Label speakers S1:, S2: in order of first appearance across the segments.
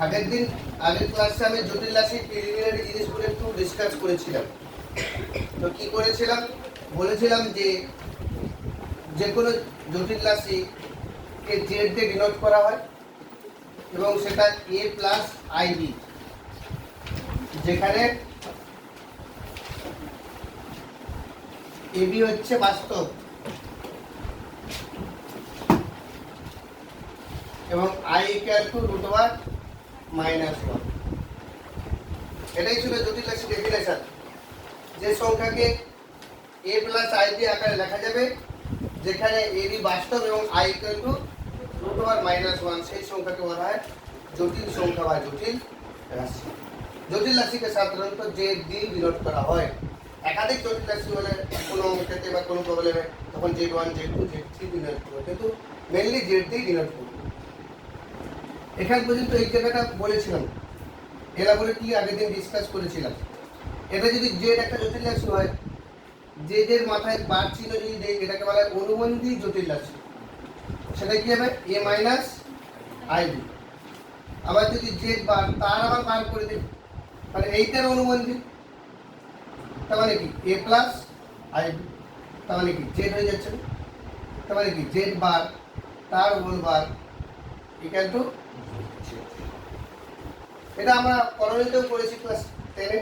S1: আগের ক্লাসে আমি জটিল রাশি প্রিলিমিনারি জিনিসগুলো একটু ডিসকাস করেছিলাম। তো কি করেছিলাম, বলেছিলাম যে কোনো জটিল রাশিকে জেড দিয়ে ডিনোট করা হয় এবং সেটা এ প্লাস আইবি, যেখানে এবি হচ্ছে বাস্তব এবং আই ইকুয়াল টু √1 - 1। এটাই ছিল জটিল রাশি ডেফিনেশন, যে সংখ্যাকে এ প্লাস আই বি আকারে লেখা যাবে যেখানে এবি বাস্তব এবং আই ইকুয়াল টু √1 - 1, সেই সংখ্যাকে বলা হয় জটিল সংখ্যা বা জটিল রাশি। জটিল রাশিকে সাধারণত জেড দিয়ে ডিনোট করা হয়। একাধিক জটিল রাশি হলে কোনো অঙ্কেতে বা কোনো প্রবলেমে তখন Z1, Z2, Z3 ডিনোট করবো, কিন্তু মেনলি জেড দিয়ে ডিনোট করবো। এখান পর্যন্ত এই জায়গাটা বলেছিলাম, এলাবোরেটলি আগের দিন ডিসকাস করেছিলাম। এটা যদি জেড একটা জটিল রাশি হয়, জেডের মাথায় বার চিহ্ন যদি দেয়, এটাকে বলা হয় অনুবন্ধী জটিল রাশি। সেটা কি হবে? এ মাইনাস আইবি। আবার যদি জেড বার তার আবার বার করে দিই, মানে এইটার অনুবন্ধী, তার মানে কি এ প্লাস আইবি, তার মানে কি জেড হয়ে যাচ্ছে, তার মানে কি জেড বার তার হোল বার ইকুয়াল টু। এটা আমরা করণীতেও পড়েছি ক্লাস 10-এ,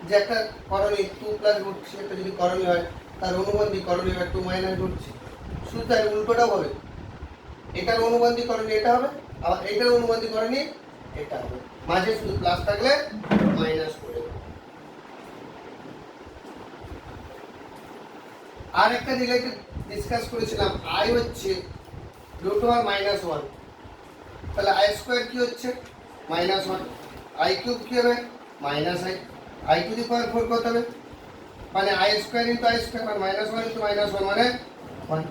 S1: যে একটা করণী 2 প্লাস রুট একটা যদি করণী হয়, তার অনুবন্ধী করণী হয় 2 মাইনাস রুট। শুধু তাই উল্টোটাও হবে, এটার অনুবন্ধী করণী এটা হবে, আবার এটার অনুবন্ধী করণী এটা হবে, মাঝে শুধু প্লাস থাকলে মাইনাস করে দেব। আর একটা রিলেটেড ডিসকাস করেছিলাম, আই হচ্ছে √1 - 1, তাহলে আই স্কোয়ার কি হচ্ছে -1, আই কিউব কি হবে -i, আই টু দি পাওয়ার 4 কত হবে, মানে I square into I square মানে -1 ইন্টু -1 মানে 1,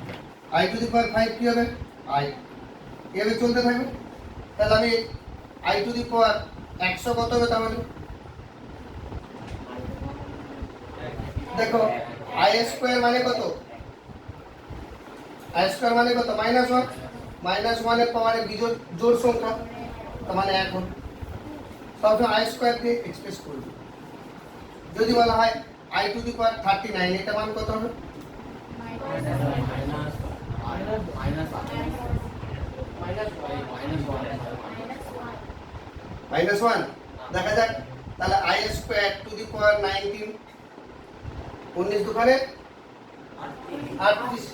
S1: আই টু দি পাওয়ার 5 কি হবে আই, এভাবে চলতে থাকবে। তাহলে আমি আই টু দি পাওয়ার 100 কত হবে, তাহলে দেখো আই স্কোয়ার মানে কত, আই স্কোয়ার মানে কত -1, -1 এর পাওয়ারে বিজোড় জোড় সংখ্যা, তার মানে এখন সবসময় আই স্কোয়ার দিয়ে এক্সপ্রেস করব। যদি বলা হয় আই টু দি পাওয়ার 39, এটা মান কত হবে -1, দেখা যাক। তাহলে I square to the power 19, 19 দুখানে 38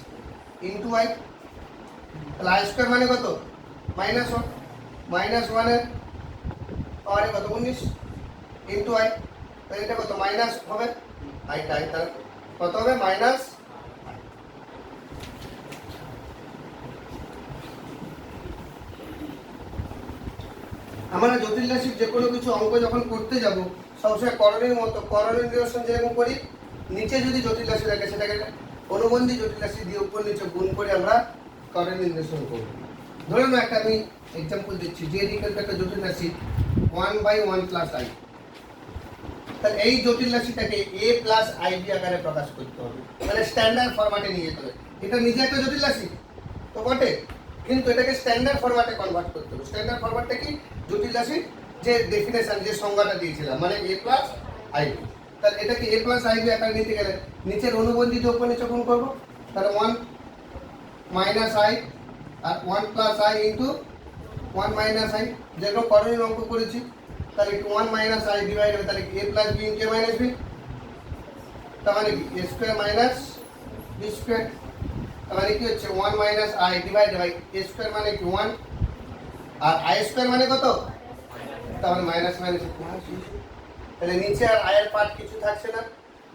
S1: into I, তাহলে আই স্কোয়ার মানে কত -1, -1 এর পাওয়ারে কত 19 ইন্টু আই, তাহলে এটা কত মাইনাস হবে আইটা, তাহলে কত হবে মাইনাস। আমরা জটিল রাশির যে কোনো কিছু অঙ্ক যখন করতে যাব, সবসময় করণীর মতো করণীয় নিরসন যেরকম করি, নিচে যদি জটিল রাশি থাকে সেটাকে অনুবন্ধী জটিল রাশি দিয়ে উপর নিচে গুণ করে আমরা করণীয় নিরসন করব। ধরুন একটা আমি এক্সাম্পল দিচ্ছি, যে ইকুয়াল টু একটা জটিল রাশি 1/1 প্লাস আই, তাহলে এই জটিল রাশিটাকে এ প্লাস আইবি আকারে প্রকাশ করতে হবে, মানে স্ট্যান্ডার্ড ফরম্যাটে নিয়ে যেতে হবে। এটা নিজে একটা জটিল রাশি তো বটে, কিন্তু এটাকে স্ট্যান্ডার্ড ফরম্যাটে কনভার্ট করতে হবে। স্ট্যান্ডার্ড ফরম্যাটটা কি? জটিল রাশির যে ডেফিনেশন, যে সংজ্ঞাটা দিয়েছিলাম, মানে এ প্লাস আইবি। তাহলে এটাকে এ প্লাস আইবি আকারে নিতে গেলে নিচের অনুবন্ধী দিয়ে উপর নিচে গুণ করবো, তাহলে 1 মাইনাস আই আর 1 plus i into 1 minus i, যেরকম করণীয় অঙ্ক করেছি। তাহলে 1 মাইনাস আই ডিভাইড হবে, তাহলে a plus b into a minus b, তার মানে কি a square minus b square, তার মানে কি হচ্ছে 1 minus i divide by a square মানে কি 1, আর আই স্কোয়ার মানে কত, তার মানে মাইনাস মাইনাস প্লাস। তাহলে নিচে আর আয়ের পার্ট কিছু থাকছে না।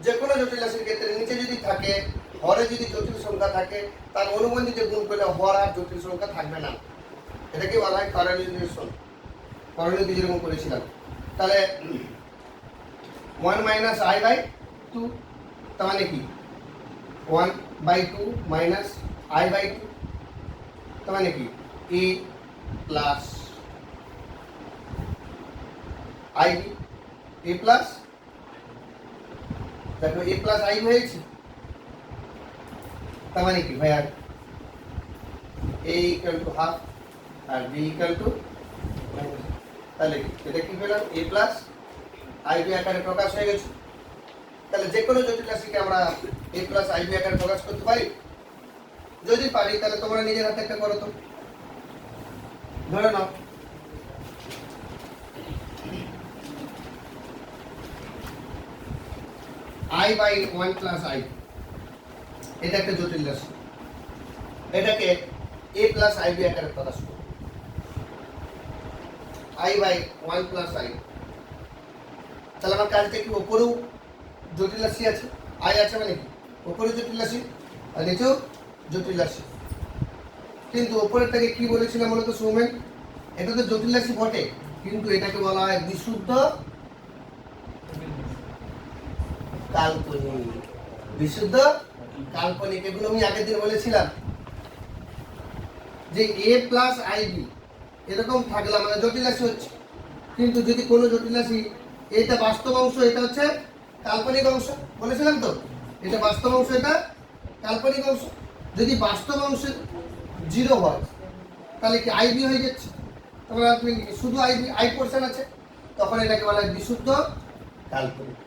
S1: যে কোনো জটিল রাশির ক্ষেত্রে নিচে যদি থাকে, হরে যদি জটিল সংখ্যা থাকে, তার অনুবন্ধীতে গুণ করলে হর আর জটিল সংখ্যা থাকবে না। এটাকে বলা হয় করণীয় নিরসন, করণীয় যেরকম করেছিলাম। তাহলে 1 মাইনাস আই বাই 2, তার মানে কি 1/2 মাইনাস আই বাই 2, তার মানে কি A plus I, A plus, দেখো এ প্লাস আই হয়েছে, তার মানে কি ভাই, আর এ ইকুয়াল টু হাফ আর বি ইকুয়াল টু তাহলে এটা কি পেলাম, a প্লাস আইবি আকারে প্রকাশ হয়ে গেছে। তাহলে যে কোনো জটিল রাশিকে আমরা a প্লাস আইবি আকারে প্রকাশ করতে পারি। যদি পারি তাহলে তোমরা নিজের হাতে একটা করো তো, ধরে নাও i বাই 1 প্লাস i, এটা একটা জটিল রাশি, এটাকে a প্লাস আইবি আকারে প্রকাশ করো। i বাই 1 প্লাস i, তাহলে আমার কাজটা কি, উপরেও জটিল রাশি আছে, i আছে মানে কি উপরে জটিল রাশি আর নিচেও জটিল রাশি। কিন্তু উপরেরটাকে কি বলেছিলাম বলতো সৌমেন, এটা তো জটিল রাশি বটে, কিন্তু এটাকে বলা হয় বিশুদ্ধ কাল্পনিক। বিশুদ্ধ কাল্পনিক, এগুলো আমি আগের দিন বলেছিলাম যে a প্লাস আইবি এরকম থাকলে মানে জটিল রাশি হচ্ছে, কিন্তু যদি কোনো জটিল রাশি এটা বাস্তব অংশ, এটা হচ্ছে কাল্পনিক অংশ, বলেছিলাম তো এটা বাস্তব অংশ, এটা কাল্পনিক অংশ। যদি বাস্তব অংশ 0 হয় তাহলে কি আইবি হয়ে যাচ্ছে, তাহলে আপনি শুধু আইবি আই পোরশন আছে, তখন এটাকে বলা হয় বিশুদ্ধ কাল্পনিক।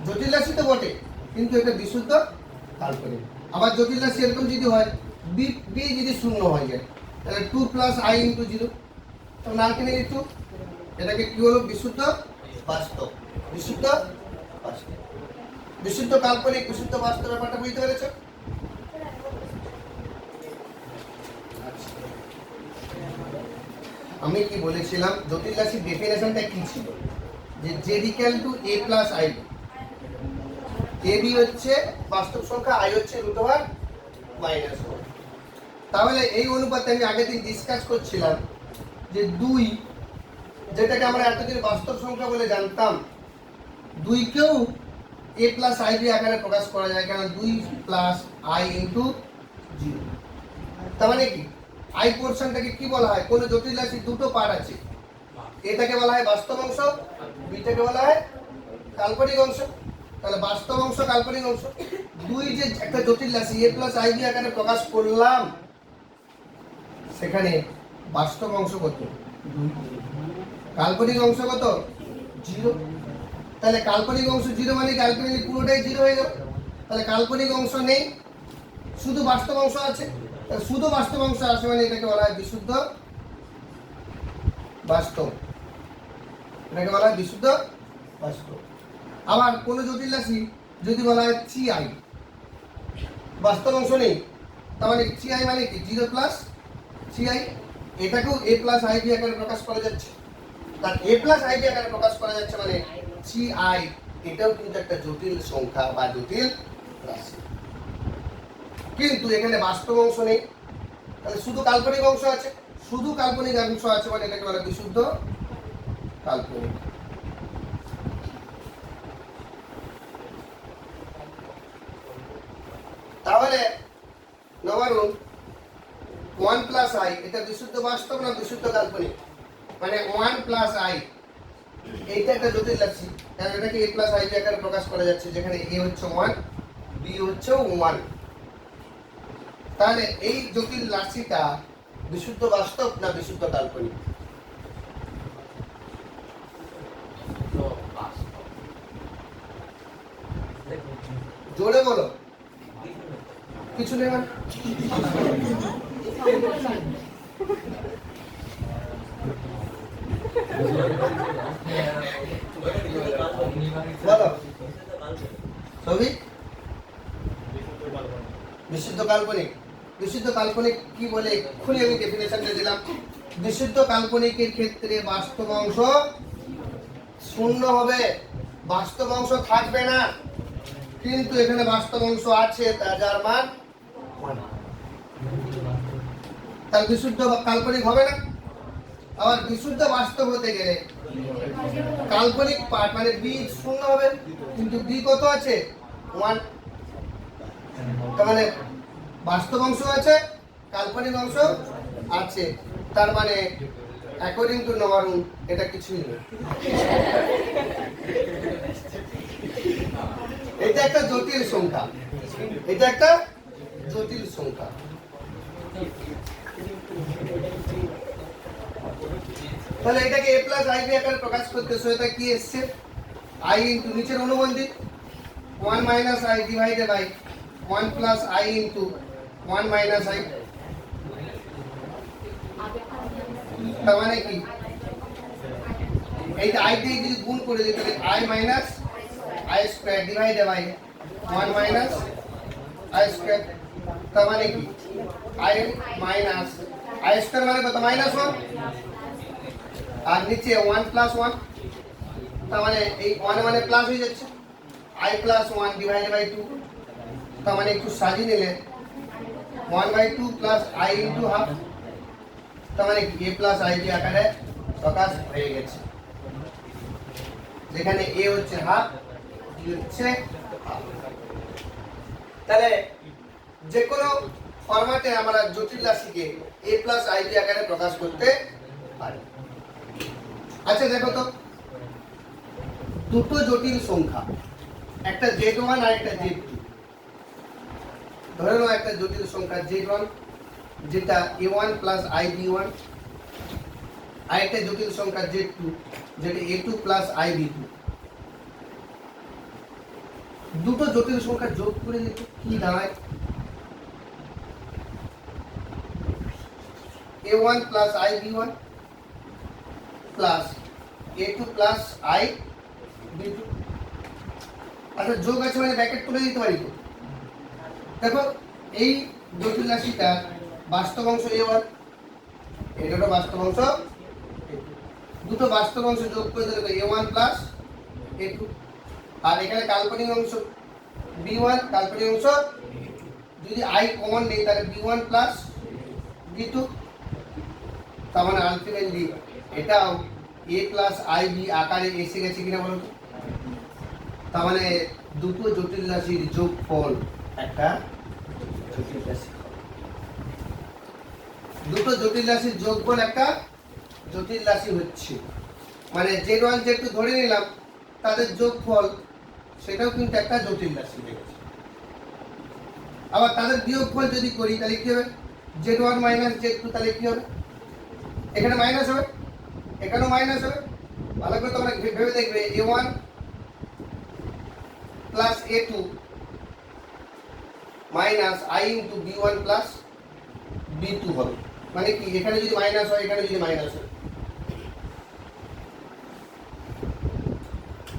S1: জটিল রাশি তো বটে, কিন্তু এটা বিশুদ্ধ কাল্পনিক। আবার জটিল রাশি এরকম যদি হয় বি বি যদি শূন্য হয়ে যায় তাহলে 2 প্লাস আই ইন্টু 0, তখন আর কিনে একটু এটাকে কি হলো, বিশুদ্ধ বাস্তব। বিশুদ্ধ বাস্তব, বিশুদ্ধ কাল্পনিক, বিশুদ্ধ বাস্তব, ব্যাপারটা বুঝতে পেরেছ? আমি কি বলেছিলাম জটিল রাশির ডেফিনেশনটা কি ছিল, যে z equal to a plus i, ab হচ্ছে বাস্তব সংখ্যা, i হচ্ছে √1 - 1। তাহলে এই অনুপাতে আমি আগের দিন ডিসকাস করছিলাম যে 2, যেটাকে আমরা এতদিন বাস্তব সংখ্যা বলে জানতাম, 2 কেও a প্লাস ib আকারে প্রকাশ করা যায়, কারণ 2 প্লাস i ইন্টু 0। তার মানে কি আই পোরশনটাকে কি বলা হয়, কোন জটিল রাশির দুটো পার্ট আছে, এটাকে বলা হয় বাস্তব অংশ, বিটাকে বলা হয় কাল্পনিক অংশ। তাহলে বাস্তব অংশ, কাল্পনিক অংশ, 2 যে একটা জটিল রাশি a প্লাস আইবি আকারে প্রকাশ করলাম, সেখানে বাস্তব অংশ কত 2, কাল্পনিক অংশ কত 0। তাহলে কাল্পনিক অংশ 0 মানে কাল্পনিক পুরোটাই 0 হয়ে গেল। তাহলে কাল্পনিক অংশ নেই, শুধু বাস্তব অংশ আছে। শুধু বাস্তব অংশ আছে মানে এটাকে বলা হয় বিশুদ্ধ বাস্তব, এটাকে বলা হয় বিশুদ্ধ বাস্তব। আবার কোন জটিল রাশি যদি বলা হয় ci, বাস্তব অংশ নেই, তার মানে ci মানে কি 0 প্লাস ci, এটাকেও a প্লাস ib আকারে প্রকাশ করা যাচ্ছে। তার a প্লাস ib আকারে প্রকাশ করা যাচ্ছে মানে ci, এটাও কিন্তু একটা জটিল সংখ্যা বা জটিল রাশি, কিন্তু এখানে বাস্তব অংশ নেই। তাহলে শুধু কাল্পনিক অংশ আছে, শুধু কাল্পনিক অংশ আছে মানে এটাকে বলা বিশুদ্ধ কাল্পনিক। তাহলে নম্বর 1 প্লাস i, এটা বিশুদ্ধ বাস্তব না বিশুদ্ধ কাল্পনিক, মানে 1 প্লাস i এইটা একটা জটিল রাশি, কারণ এটাকে a প্লাস ib আকারে প্রকাশ করা যাচ্ছে, যেখানে a হচ্ছে 1, b হচ্ছে 1। তাহলে এই জটিল রাশিটা বিশুদ্ধ বাস্তব না বিশুদ্ধ কাল্পনিক? জোরে বলো, কিছু নেই মানে বলো সবই বিশুদ্ধ কাল্পনিক। বিশুদ্ধ কাল্পনিক কি বলে এক্ষুনি আমি ডেফিনেশনটা দিলাম, বিশুদ্ধ কাল্পনিকের ক্ষেত্রে বাস্তব অংশ শূন্য হবে, বাস্তব অংশ থাকবে না, কিন্তু এখানে বাস্তব অংশ আছে যার মান 1, তার বিশুদ্ধ কাল্পনিক হবে না। আবার বিশুদ্ধ বাস্তব হতে গেলে কাল্পনিক পার্ট মানে b শূন্য হবে, কিন্তু b কত আছে 1, তার মানে বাস্তব অংশ আছে, কাল্পনিক অংশ আছে, তার মানে অ্যাকর্ডিং টু নবারুন এটা কিছুই নয়। এটা একটা জটিল সংখ্যা, এটা একটা জটিল সংখ্যা। তাহলে এটাকে a প্লাস আইবি আকারে প্রকাশ করতে সো এটা কি এসছে i ইনটু নিচের অনুবন্ধী 1 minus i divided by 1 plus i into 1 minus i, তার মানে কি এইটা i দিয়ে যদি গুণ করে দিই তাহলে i minus i square divided by 1 minus i square, তার মানে কি i মাইনাস i স্কয়ার মানে কত মাইনাস 1 আর নিচে 1 প্লাস 1, তার মানে এই 1 মানে প্লাস হয়ে যাচ্ছে i প্লাস 1 ডিভাইডেড বাই 2, তার মানে একটু সাজিয়ে নিলে 1/2 প্লাস i ইনটু হাফ, তার মানে কি a প্লাস i বি আকারে প্রকাশ হয়ে গেছে, যেখানে a হচ্ছে হাফ, b হচ্ছে হাফ। তাহলে যে কোনো ফরম্যাটে আমরা জটিল রাশিকে a প্লাস i বি আকারে প্রকাশ করতে পারি। আচ্ছা দেখো তো, দুটো জটিল সংখ্যা, একটা z1 আর একটা z2, ধরে নাও একটা জটিল সংখ্যা z1 যেটা a1 প্লাস ib1, আর একটা জটিল সংখ্যা z2 যেটা a2 প্লাস ib2। দুটো জটিল সংখ্যা যোগ করে দিতে কি দাঁড়ায় a1 plus ib1 plus a2 plus ib2। আচ্ছা যোগ আছে মানে ব্র্যাকেট তুলে দিতে পারি তো। দেখো এই জটিল রাশিটা বাস্তব অংশ a1, এটারও বাস্তব অংশ a2, দুটো বাস্তব অংশ যোগ করে দিলে a1 প্লাস a2, আর এখানে কাল্পনিক অংশ b1, কাল্পনিক অংশ যদি i কমন নেই তাহলে b1 প্লাস b2, তার মানে আলটিমেটলি এটাও a প্লাস ib আকারে এসে গেছে কিনা বলো তো। তার মানে দুটো জটিল রাশির যোগফল একটা জটিল রাশি, দুটো জটিল রাশির যোগফল একটা জটিল রাশি হচ্ছে, মানে z1 z2 ধরে নিলাম তাদের যোগফল সেটাও কিন্তু একটা জটিল রাশি হয়ে গেছে। আবার তাদের বিয়োগফল যদি করি তাহলে কি হবে z1 মাইনাস z2, তাহলে কি হবে এখানে মাইনাস হবে এখানেও মাইনাস হবে। ভালো করে তোমরা ভেবে দেখবে a1 plus a2 minus i into b1 plus b2 হবে, মানে কি এখানে যদি মাইনাস হয় এখানে যদি মাইনাস হয়,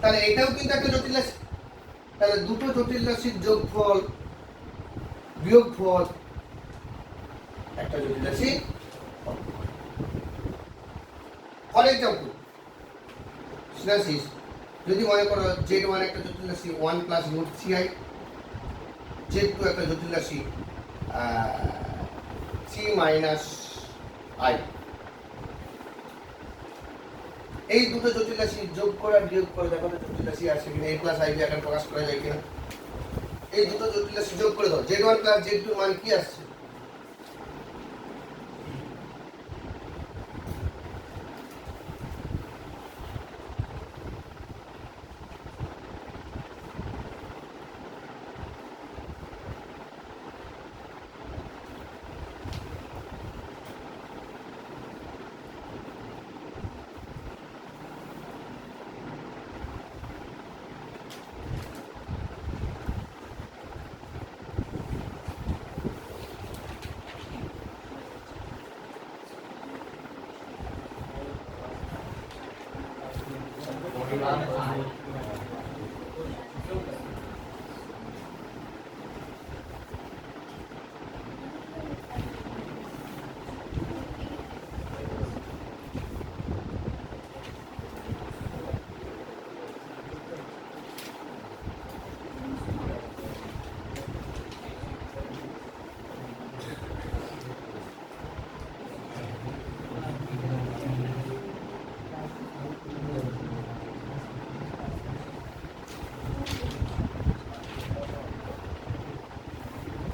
S1: তাহলে এটাও কিন্তু একটা জটিল রাশি। তাহলে দুটো জটিল রাশির যোগফল বিয়োগফল একটা জটিল রাশি। ফর এক্সাম্পল সিনাসিস যদি মনে করো z1 একটা জটিল রাশি 1 প্লাস রুট 3i, z2 একটা জটিল রাশি 3 মাইনাস i, এই দুটো জটিল রাশি যোগ করে আর বিয়োগ করে দেখো তো জটিল রাশি আসে কিনা, a প্লাস i বি আকারে প্রকাশ করা যায় কিনা। এই দুটো জটিল রাশি যোগ করে দাও, z1 প্লাস z2 মান কি আসছে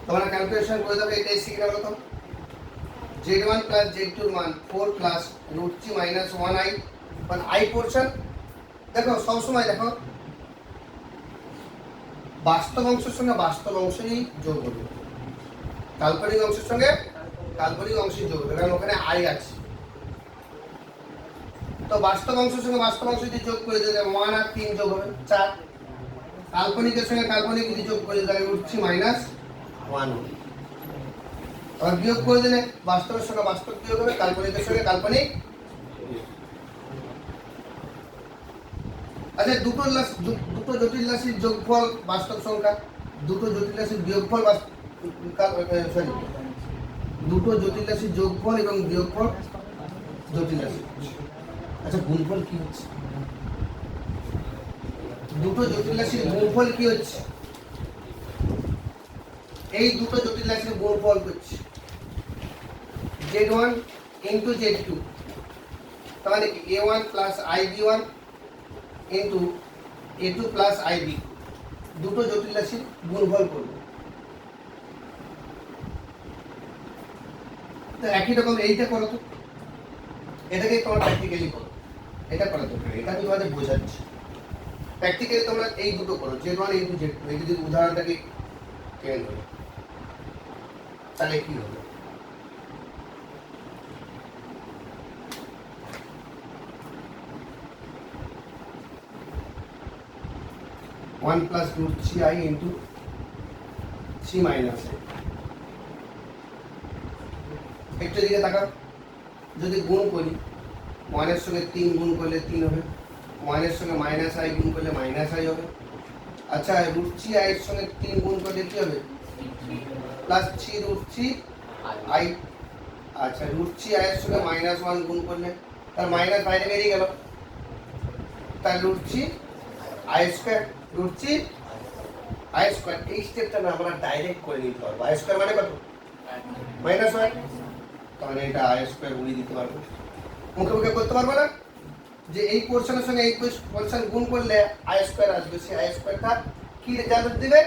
S1: তোমরা ক্যালকুলেশন করে দেবে এটা এসে কিনা বলো তো। z1 প্লাস z2 এর মান 4 প্লাস রুট 3 মাইনাস 1i, মানে i পোরশন দেখো সবসময় দেখো বাস্তব অংশের সঙ্গে বাস্তব অংশই যোগ করবে, কাল্পনিক অংশের সঙ্গে কাল্পনিক অংশই যোগ করবে, কারণ ওখানে i আছে। তো বাস্তব অংশের সঙ্গে বাস্তব অংশ যদি যোগ করে দিলে 1 আর 3 যোগ হবে 4, কাল্পনিকের সঙ্গে কাল্পনিক যদি যোগ করে দিলে তাহলে √3 - 1 হবে। আর বিয়োগ করে দিলে বাস্তবের সঙ্গে বাস্তব বিয়োগ হবে, কাল্পনিকের সঙ্গে কাল্পনিক। আচ্ছা, দুটো জটিল রাশির যোগফল বাস্তব সংখ্যা, দুটো জটিল রাশির বিয়োগফল দুটো জটিল রাশির যোগফল এবং বিয়োগফল জটিল রাশি। আচ্ছা, গুণফল কি হচ্ছে? দুটো জটিল রাশির গুণফল কি হচ্ছে? এই দুটো জটিল রাশির গুণফল হচ্ছে Z1 into Z2, তার মানে কি A1 plus IB1 into A2 plus IB, দুটো জটিল রাশির গুণফল করব। তো একই রকম এইটা করো তো, এটাকে তোমরা প্র্যাকটিক্যালি করো, এটা করা দরকার, এটা আমি তোমাদের বোঝাচ্ছি। প্র্যাকটিক্যালি তোমরা এই দুটো করো, Z1 into Z2। এই যদি উদাহরণটাকে চেঞ্জ করো তাহলে কি হবে? One plus √3i into 3 minus है। একটু দিকে তাকাও, যদি গুণ করি 1 এর সঙ্গে 3 গুণ করলে 3 হবে, 1 এর সঙ্গে -i গুণ করলে -i হবে। আচ্ছা, √3i এর সঙ্গে 3 গুণ করলে কি হবে? Plus 3 √3i। আচ্ছা, √3i এর সঙ্গে -1 গুণ করলে তার মাইনাস বাইরে বেরিয়ে গেল, তার √3i², √3i²। এই স্টেপটা না আমরা ডাইরেক্ট করে নিতে পারবো। i² মানে কত? -1। তাহলে এটা i² উড়িয়ে দিতে পারবো, মুখে মুখে করতে পারবো না যে এই পোরশনের সঙ্গে এই পোরশন গুণ করলে i² আসবে, সেই i²টা কি রেজাল্ট দিবে?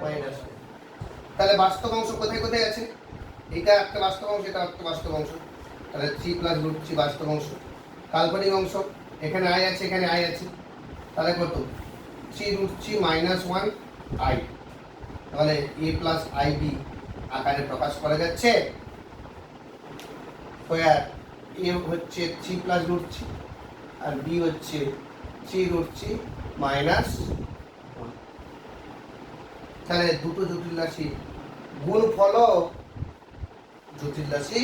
S1: -1। তাহলে বাস্তব অংশ কোথায় কোথায় আছে? এটা একটা বাস্তব অংশ, এটা একটা বাস্তব অংশ, তাহলে 3 + √3 বাস্তব অংশ। কাল্পনিক অংশ এখানে i আছে, এখানে i আছে, তাহলে কত? 3 √3 - 1i। তাহলে a প্লাস ib আকারে প্রকাশ করা যাচ্ছে। স্কয়ার a হচ্ছে 3 + √3 আর b হচ্ছে 3 √3 - 1। তাহলে দুটো জটিল রাশি গুণফল জটিল রাশি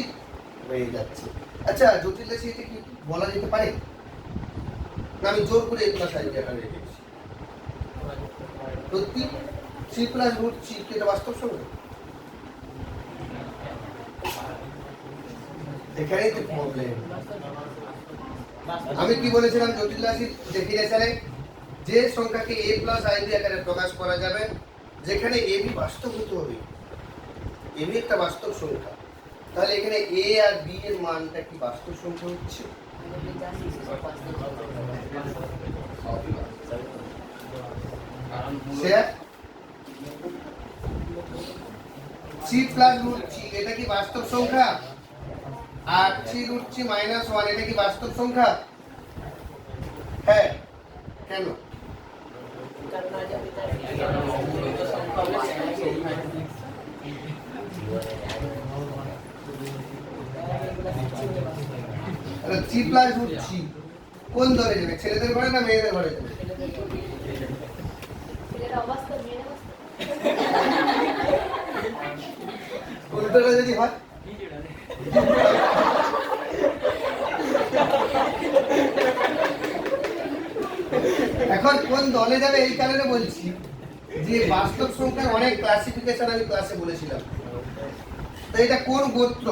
S1: হয়ে যাচ্ছে। আচ্ছা, জটিল রাশি এটা কি বলা যেতে পারে না? আমি জোর করে a প্লাস ib আকারে রেখেছি। সত্যি 3 + √3 কি এটা বাস্তব সংখ্যা? এখানেই তো প্রবলেম। আমি কি বলেছিলাম? জটিল রাশির ডেফিনেশনে যে সংখ্যাকে a প্লাস ib আকারে প্রকাশ করা যাবে, যেখানে ab বাস্তব হতে হবে, ab একটা বাস্তব সংখ্যা, তাহলে এখানে a আর b এর মানটা কি বাস্তব সংখ্যা হচ্ছে? স্যার 3 + √3 এটা কি বাস্তব সংখ্যা? আর 3 √3 - 1 এটা কি বাস্তব সংখ্যা? হ্যাঁ, কেন? তাহলে 3 + √3 কোন দলে যাবে? ছেলেদের ঘরে না মেয়েদের ঘরে যাবে? উল্টোটা যদি হয়, এখন কোন দলে যাবে এই কারণে বলছি যে বাস্তব সংখ্যার অনেক ক্লাসিফিকেশন আমি ক্লাসে বলেছিলাম। তো এটা কোন গোত্র?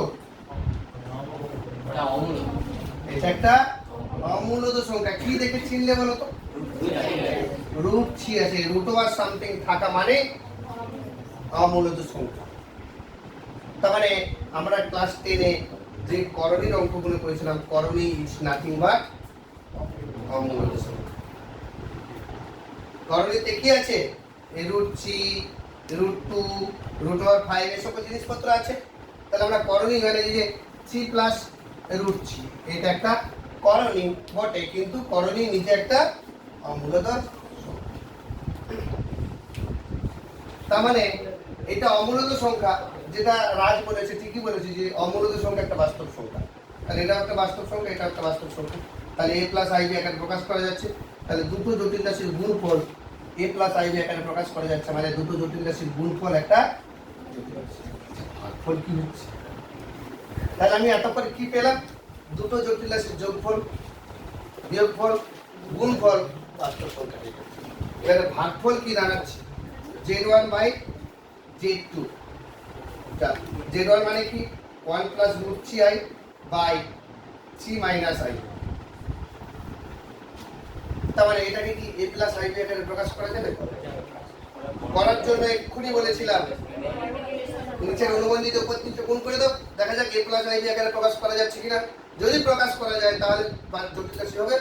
S1: এটা একটা অমূলত সংখ্যা। কি দেখে চিনলে বলো তো? √3 আছে, √ওভার সামথিং থাকা মানে অমূলত সংখ্যা। তার মানে আমরা ক্লাস 10 এ যে করণীর অঙ্কগুলো করেছিলাম, করণী ইজ নাথিং বাট অমূলত সংখ্যা। করণীতে কি আছে? √3, √2, √5 এসব জিনিসপত্র আছে। তাহলে আমরা করণী মানে যে 3 + √3 এটা একটা করণী বটে, কিন্তু করণী নিচে একটা অমূলধন সংখ্যা। তার মানে এটা অমূলদ সংখ্যা, যেটা রাজ বলেছে, ঠিকই বলেছে যে অমূলদ সংখ্যা একটা বাস্তব সংখ্যা। তাহলে এটা একটা বাস্তব সংখ্যা, এটা একটা বাস্তব সংখ্যা। তাহলে a প্লাস আইবি আকারে প্রকাশ করা যাচ্ছে। তাহলে দুটো জটিল রাশির গুণফল a প্লাস আইবি আকারে প্রকাশ করা যাচ্ছে, মানে দুটো জটিল রাশির গুণফল একটা জটিল রাশি। ভাগফল কি হচ্ছে? তাহলে আমি এতক্ষণ কি পেলাম? দুটো জটিল রাশির যোগফল, বিয়োগফল, গুণফল, বাস্তব সংখ্যা। এবারে ভাগফল কি দাঁড়াচ্ছে? z1 by z2। z1 মানে কি? 1 plus root 3i by 3 minus i। তার মানে এটাকে কি a প্লাস i আকারে প্রকাশ করা যাবে? করার জন্য এক্ষুনি বলেছিলাম নিচের অনুবন্ধীতে উপর তিনটে গুণ করে দাও, দেখা যাক a প্লাস i আকারে প্রকাশ করা যাচ্ছে কিনা। যদি প্রকাশ করা যায় তাহলে জটিল রাশি হবে।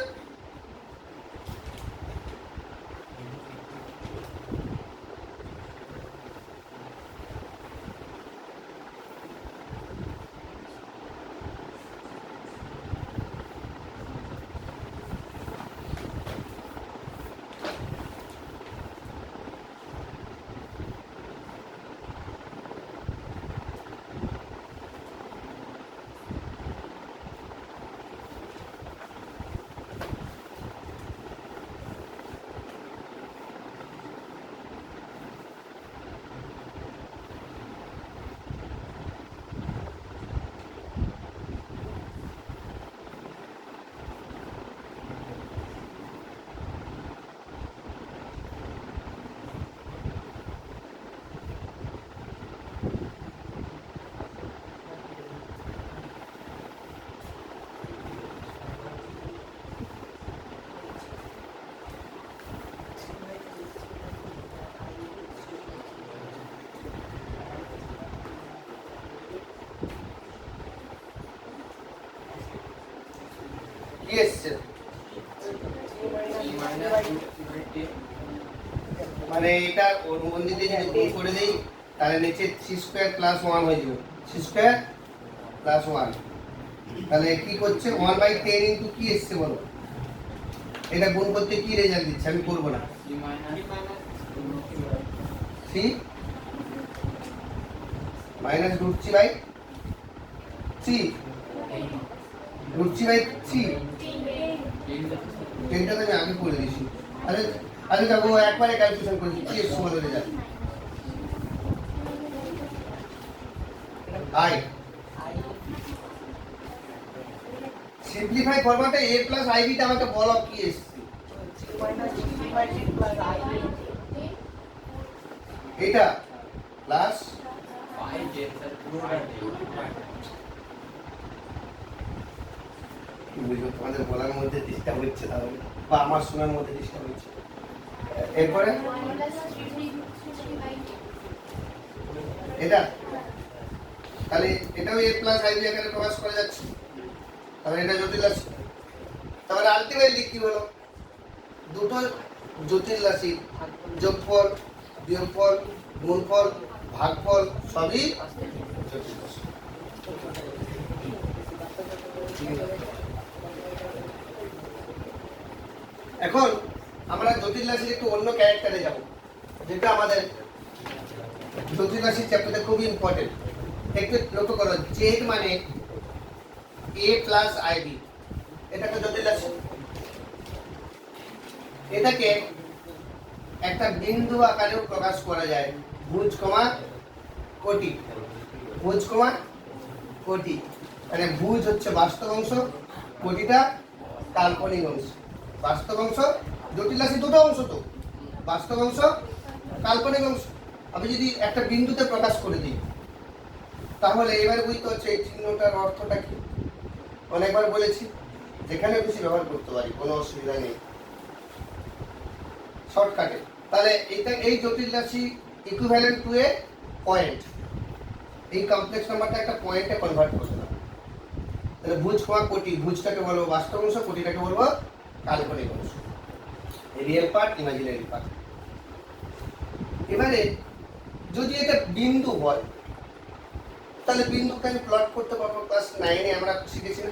S1: কি এসছে? মানে এটা অনুবন্ধীতে যদি গুণ করে দেই তাহলে নিচে 3 স্কয়ার প্লাস 1 হয়ে যাবে। 3 স্কয়ার প্লাস 1, তাহলে কি করছে? 1/10 ইনটু কি এসছে বলো? এটা গুণ করতে কি রেজাল্ট দিচ্ছে? আমি করব না। 3 minus root 3 by 3, root 3 by 3। টেনটা তো আমি আগে করে দিয়েছি। আরে আরে দেখো একবারে ক্যালকুলেশন করেছি, কি এসছে বলো রেজাল্ট? আই সিম্পলিফাই ফরম্যাটে a প্লাস আইবি টা আমাকে বলো কি এসছে? এটা প্লাস তোমাদের বলার মধ্যে ডিস্টার্ব হচ্ছে তাহলে, বা আমার শোনার মধ্যে ডিস্টার্ব হচ্ছে। এরপরে এটা, তাহলে এটাও a প্লাস আইবি আকারে প্রকাশ করা যাচ্ছে, তাহলে এটা জটিল রাশি। তাহলে আলটিমেটলি কি হলো? দুটো জটিল রাশি যোগফল, বিয়োগফল, গুণফল, ভাগফল সবই জটিল রাশি। এখন আমরা জটিল রাশির একটু অন্য ক্যারেক্টারে যাব, যেটা আমাদের জটিল রাশির চ্যাপ্টারে খুবই ইম্পর্টেন্ট। একটু লক্ষ্য করো, জেড মানে a প্লাস আইবি, এটা তো জটিল রাশি। এটাকে একটা বিন্দু আকারেও প্রকাশ করা যায়, ভুজ কমা কোটি, ভুজ কমা কোটি। মানে ভুজ হচ্ছে বাস্তব অংশ, কোটিটা কাল্পনিক অংশ। বাস্তব অংশ, জটিল রাশি দুটো অংশ তো, বাস্তব অংশ, কাল্পনিক অংশ। আমি যদি একটা বিন্দুতে প্রকাশ করে দিই তাহলে এবার বুঝতে হচ্ছে এই চিহ্নটার অর্থটা কি। অনেকবার বলেছি, যেখানে খুশি ব্যবহার করতে পারি, কোনো অসুবিধা নেই, শর্টকাটে। তাহলে এইটা, এই জটিল রাশি ইকুইভ্যালেন্ট টু এ পয়েন্ট, এই কমপ্লেক্স নাম্বারটা একটা পয়েন্টে কনভার্ট করতে হবে। তাহলে ভুজ কমা কোটি, ভুজটাকে বলবো বাস্তব অংশ, কোটিটাকে বলবো কাল্পনিক অংশ, রিয়েল পার্ট, ইমাজিনারি পার্ট। এবারে যদি এটা বিন্দু হয় তাহলে বিন্দুকে আমি প্লট করতে পারবো। ক্লাস 9 আমরা শিখেছি না,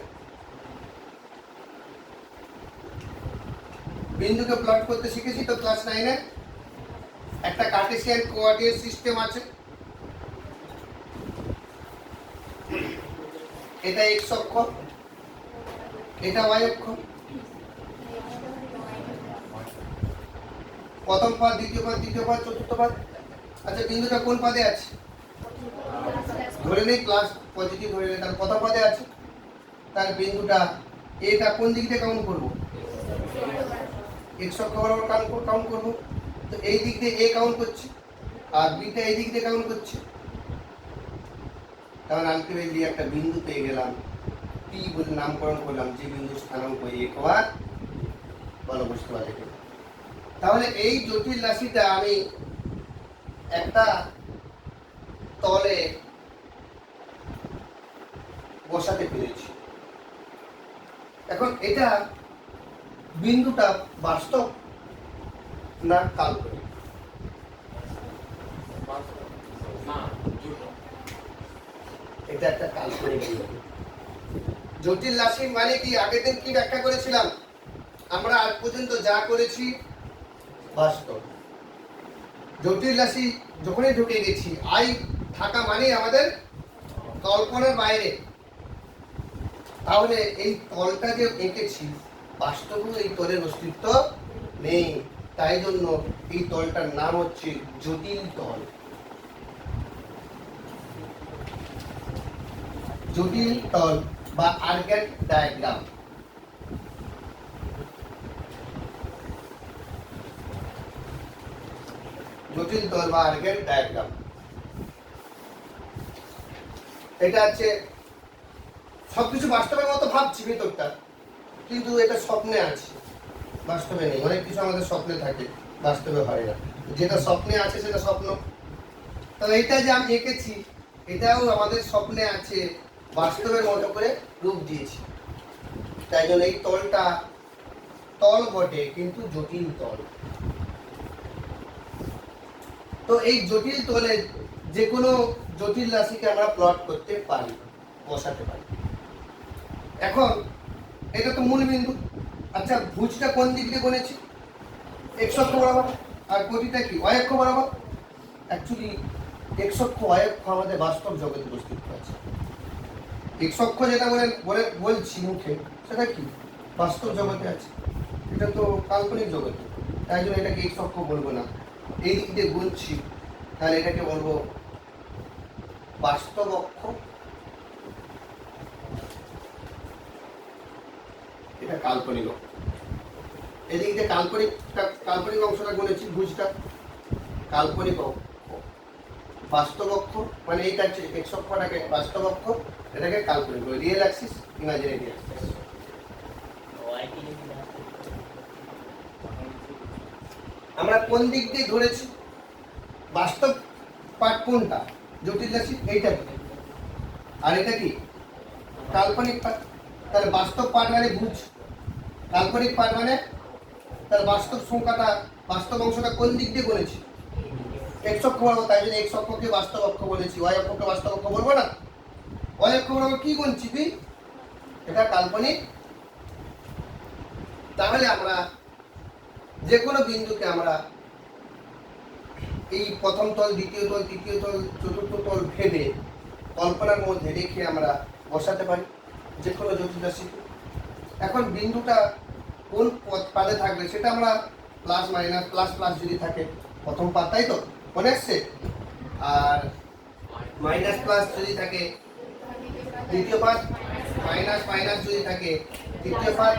S1: বিন্দুকে প্লট করতে শিখেছি তো ক্লাস 9 একটা কার্টেসিয়ান কোঅর্ডিনেট সিস্টেম আছে। এটা x অক্ষ, এটা y অক্ষ, প্রথম পদ, দ্বিতীয় পদ, তৃতীয় পদ, চতুর্থ পদ। আচ্ছা বিন্দুটা কোন পদে আছে? ধরে নেই প্লাস পজিটিভ ধরে নেই, তার প্রথম পদে আছে। তার বিন্দুটা এটা কোন দিক দিয়ে কাউন্ট করবো? এক্স অক্ষ বরাবর কাউন্ট করবো। তো এই দিক দিয়ে এ কাউন্ট করছে আর বিটা এই দিক দিয়ে কাউন্ট করছে। তাহলে আলটিমেটলি একটা বিন্দু পেয়ে গেলাম, পি বলে নামকরণ করলাম, যে বিন্দু স্থানাঙ্ক এ কমা বলো বুঝতে পারলে। তাহলে এই জটিল রাশিটা আমি একটা তলে বসাতে পেরেছি। এখন এটা বিন্দুটা বাস্তব না কাল্পনিক? এটা একটা কাল্পনিক বিন্দু। জটিল রাশি মানে কি? আগের দিন কি ব্যাখ্যা করেছিলাম? আমরা আজ পর্যন্ত যা করেছি বাস্তব। জটিল রাশি যখনই ঢুকে গেছি, আই থাকা মানে আমাদের কল্পনার বাইরে। তাহলে এই তলটা যে এঁকেছি বাস্তবেও এই তলের অস্তিত্ব নেই। তাই জন্য এই তলটার নাম হচ্ছে জটিল তল। জটিল তল বা আর্গেট ডায়াগ্রাম। জটিল তল বা আর্গেট ডায়াগ্রাম এটা হচ্ছে সবকিছু বাস্তবের মতো ভাবছি ভেতরটা, কিন্তু এটা স্বপ্নে আছে, বাস্তবে নেই। অনেক কিছু আমাদের স্বপ্নে থাকে, বাস্তবে হয় না। যেটা স্বপ্নে আছে সেটা স্বপ্ন। তবে এটা যে আমি এঁকেছি এটাও আমাদের স্বপ্নে আছে, বাস্তবের মতো করে রূপ দিয়েছি। তাই জন্য এই তলটা তল বটে কিন্তু জটিল তল। তো এই জটিল তলে যে কোনো জটিল রাশিকে আমরা প্লট করতে পারি, বসাতে পারি। এখন এটা তো মূল বিন্দু। আচ্ছা ভুজটা কোন দিক দিয়ে বলেছি? এক্স অক্ষ বরাবর। আর কোটিটা কি? ওয়াই অক্ষ বরাবর। অ্যাকচুয়ালি এক্স অক্ষ ওয়াই অক্ষ আমাদের বাস্তব জগতে অস্তিত্ব আছে। এক্স অক্ষ যেটা বলছি মুখে, সেটা কি বাস্তব জগতে আছে, এটা তো কাল্পনিক জগতে। তাই জন্য এটাকে এক্স অক্ষ বলবো না, এই দিক দিয়ে বলছি, তাহলে এটাকে বলবো বাস্তব অক্ষ। এটা কাল্পনিক অক্ষ। এদিক দিয়ে কাল্পনিক অংশটা বলেছি, ভুজটা কাল্পনিক অক্ষ। বাস্তব অক্ষ মানে এইটা হচ্ছে এক্স অক্ষটাকে বাস্তব অক্ষ, এটাকে কাল্পনিক, রিয়েল অ্যাক্সিস, ইমাজিনারি অ্যাক্সিস। আমরা কোন দিক দিয়ে ধরেছি? বাস্তব পার্ট কোনটা? জটিল রাশি এইটা, আর এটা কি কাল্পনিক পার্ট। তাহলে বাস্তব পার্ট মানে ভুজ, কাল্পনিক পার্ট মানে তার বাস্তব সংখ্যাটা, বাস্তব অংশটা কোন দিক দিয়ে বলেছি? এক্স অক্ষ বরাবর। তাই জন্য এক্স অক্ষকে বাস্তব অক্ষ বলেছি, ওয়াই অক্ষকে বাস্তব অক্ষ বলবো না। ওয়াই অক্ষ বরাবর কি গুনছি তুই? এটা কাল্পনিক। তাহলে আমরা যে কোনো বিন্দুকে আমরা এই প্রথম তল, দ্বিতীয় তল, তৃতীয় তল, চতুর্থ তল ভেবে কল্পনার মধ্যে রেখে আমরা বসাতে পারি যে কোনো জটিল রাশি। এখন বিন্দুটা কোন পাদে থাকবে সেটা আমরা প্লাস মাইনাস, প্লাস প্লাস যদি থাকে প্রথম পাদ, তাই তো মনে আসছে, আর মাইনাস প্লাস যদি থাকে দ্বিতীয় পাদ, মাইনাস মাইনাস যদি থাকে তৃতীয় পাদ,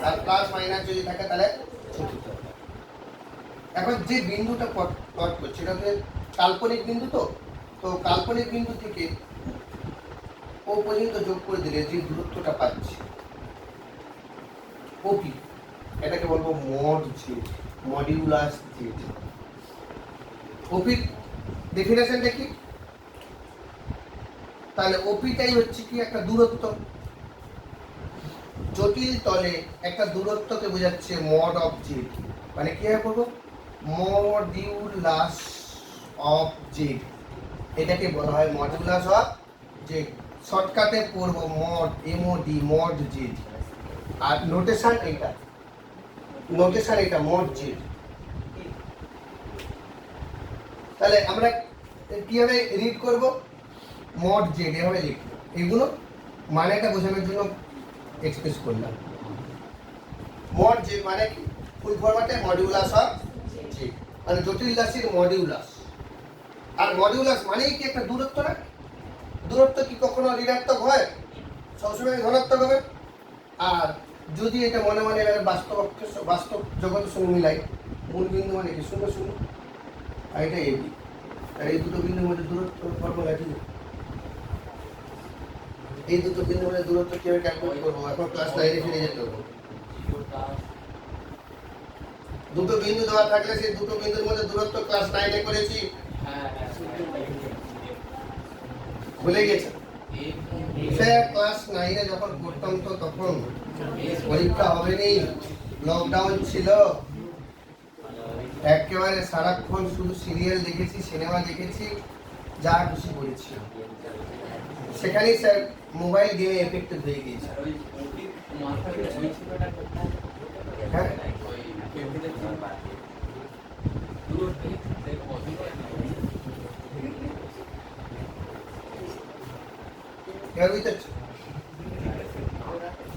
S1: আর প্লাস মাইনাস যদি থাকে তাহলে চতুর্থ। এখন যে বিন্দুটা প্লট করছে এটা হচ্ছে কাল্পনিক বিন্দু। তো কাল্পনিক বিন্দু থেকে ও পর্যন্ত যোগ করে দিলে যে দূরত্বটা পাচ্ছি ওপি, এটাকে বলবো মড জেড, মডিউলাস জেড। ওপির ডেফিনেশন দেখি, তাহলে ওপিটাই হচ্ছে কি একটা দূরত্ব। জটিল তলে একটা দূরত্বকে বোঝাচ্ছে মড অফ জেড, মানে কি হবে বলবো মডিউলাস অফ জেড। এটাকে বলা হয় মডিউলাস অফ জেড। শর্টকাটে পড়বো মড, এমওডি, মড জেড। আর নোটেশন এটা মড জেড। তাহলে আমরা কিভাবে রিড করব? মড জেড এভাবে লিখবো। এগুলো মানেটা বোঝানোর জন্য এক্সপ্রেস করলাম। মড জেড মানে কি? ফুল ফরম্যাটে মডিউলাস অফ জেড। মানে জটিল রাশির মডিউলাস। আর মডিউলাস মানেই কি একটা দূরত্ব না? দূরত্ব কি কখনো ঋণাত্মক হয়? সবসময় ধনাত্মক হবে। আর যদি এটা মনে মনে বাস্তব জগতের সঙ্গে মিলাই, মূল বিন্দু মানে কি? শূন্য শূন্য, আর এটা এবি। আর এই দুটো বিন্দুর মধ্যে দূরত্ব ফর্মুলা কি? এই দুটো বিন্দুর মধ্যে দূরত্ব কিভাবে ক্যালকুলেট করবো? এখন ক্লাস 9 ফিরে যেতে হবে। দুটো বিন্দু দেওয়া থাকলে সেই দুটো বিন্দুর মধ্যে দূরত্ব ক্লাস 9 করেছি, ভুলে গেছে? সে ক্লাস 9 যখন পড়তাম তো তখন পরীক্ষা হবে নি, লকডাউন ছিল, একেবারে সারাক্ষণ শুধু সিরিয়াল দেখেছি, সিনেমা দেখেছি, যা খুশি করেছি। সেখানেই স্যার মোবাইল গেমে এফেক্টেড হয়ে গিয়েছে। হ্যাঁ,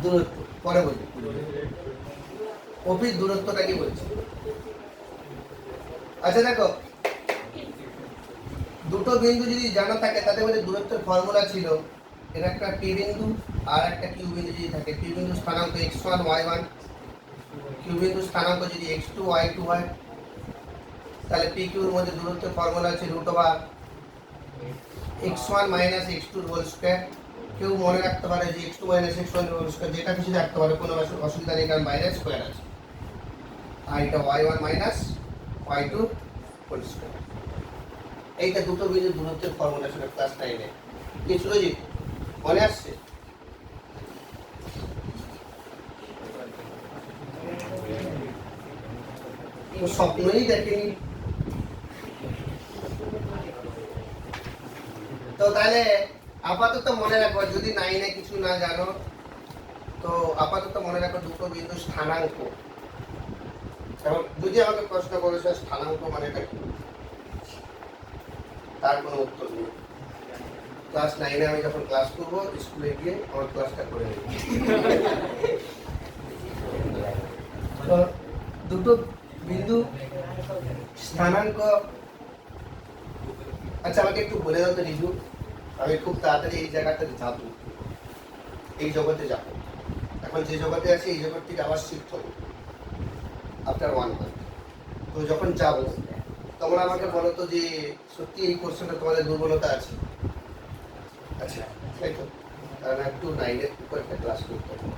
S1: দূরত্ব পরে বলি, অফিস দূরত্বটা কি বলছে। আচ্ছা দেখো, দুটো বিন্দু যদি জানা থাকে তাদের মধ্যে দূরত্বের ফর্মুলা ছিল, এর একটা পি বিন্দু আর একটা কিউ বিন্দু যদি থাকে, পি বিন্দু স্থানাঙ্ক x1 y1, কিউ বিন্দু স্থানাঙ্ক যদি x2 y2 হয়, তাহলে পি কিউর মধ্যে দূরত্বের ফর্মুলা আছে √x1 - x2 হোল স্কয়ার। কেউ মনে রাখতে পারে যে x2 - x1 হোল স্কয়ার, যেটা কিছু রাখতে পারে, কোনো অসুবিধা নেই, কারণ বাইরে স্কয়ার আছে। আর এটা y1 - y2 হোল স্কয়ার। এইটা দুটো বিন্দুর দূরত্বের ফর্মুলা ছিল ক্লাস 9 এ। কি ছিল জি? মনে আসছে? স্বপ্নই দেখেনি তো। তাহলে আপাতত মনে রাখো, যদি 9 এ কিছু না জানো তো আপাতত মনে রাখো দুটো বিন্দু স্থানাঙ্ক। এবং যদি আমাকে প্রশ্ন করেছে স্থানাঙ্ক মানে কি, তার কোনো উত্তর নেই। ক্লাস 9 এ আমি যখন ক্লাস করবো, স্কুলে গিয়ে আমার ক্লাসটা করে নেব। তো দুটো বিন্দু স্থানাঙ্ক। আচ্ছা আমাকে একটু বলে দাও তো রিজু, আমি খুব তাড়াতাড়ি এই জায়গাতে যাব, এই জগতে যাব। এখন যে জগতে আছি এই জগৎ থেকে আবার শিফট হব আফটার 1 মান্থ। তো যখন যাব তোমরা আমাকে বলো তো যে সত্যি এই কোশ্চেনটা তোমাদের দুর্বলতা আছে? আচ্ছা তাই তো, কারণ একটু 9 এর উপর একটা ক্লাস করতে হবে।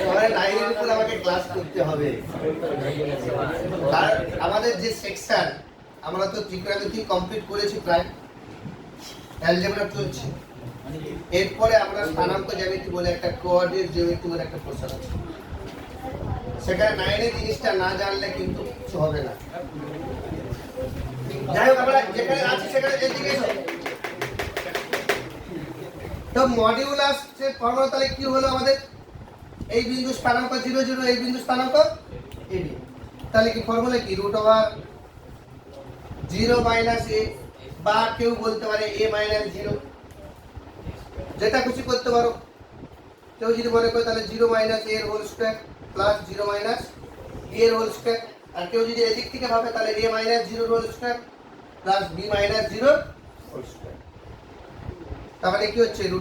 S1: তোমার 9 এর উপর আমাকে ক্লাস করতে হবে। আর আমাদের যে সেকশন, আমরা তো ত্রিকোণমিতি কমপ্লিট করেছি প্রায়, অ্যালজেব্রা চলছে। এরপরে আমরা স্থানাঙ্ক জ্যামিতি বলে একটা, কোঅর্ডিনেট জ্যামিতি বলে একটা প্রশ্ন আছে। সেখানে 9 এর জিনিসটা না জানলে কিন্তু কিছু হবে না। যাই হোক, আমরা যেখানে আছি সেখানে এদিকে এসো। তো মডিউলাস এর ফর্মুলা তাহলে কি হলো আমাদের? এই বিন্দু স্থানাঙ্ক 0 0, এই বিন্দু স্থানাঙ্ক ab। তাহলে কি ফর্মুলা কি? √0 - a, বা কেউ বলতে পারে a - 0, যেটা খুশি করতে পারো। কেউ যদি মনে করে তাহলে 0 - a এর হোল স্কয়ার প্লাস 0 - b এর হোল স্কয়ার। আর কেউ যদি এদিক থেকে ভাবে তাহলে a - 0 whole square plus b - 0 whole square. তাহলে কি হচ্ছে? √a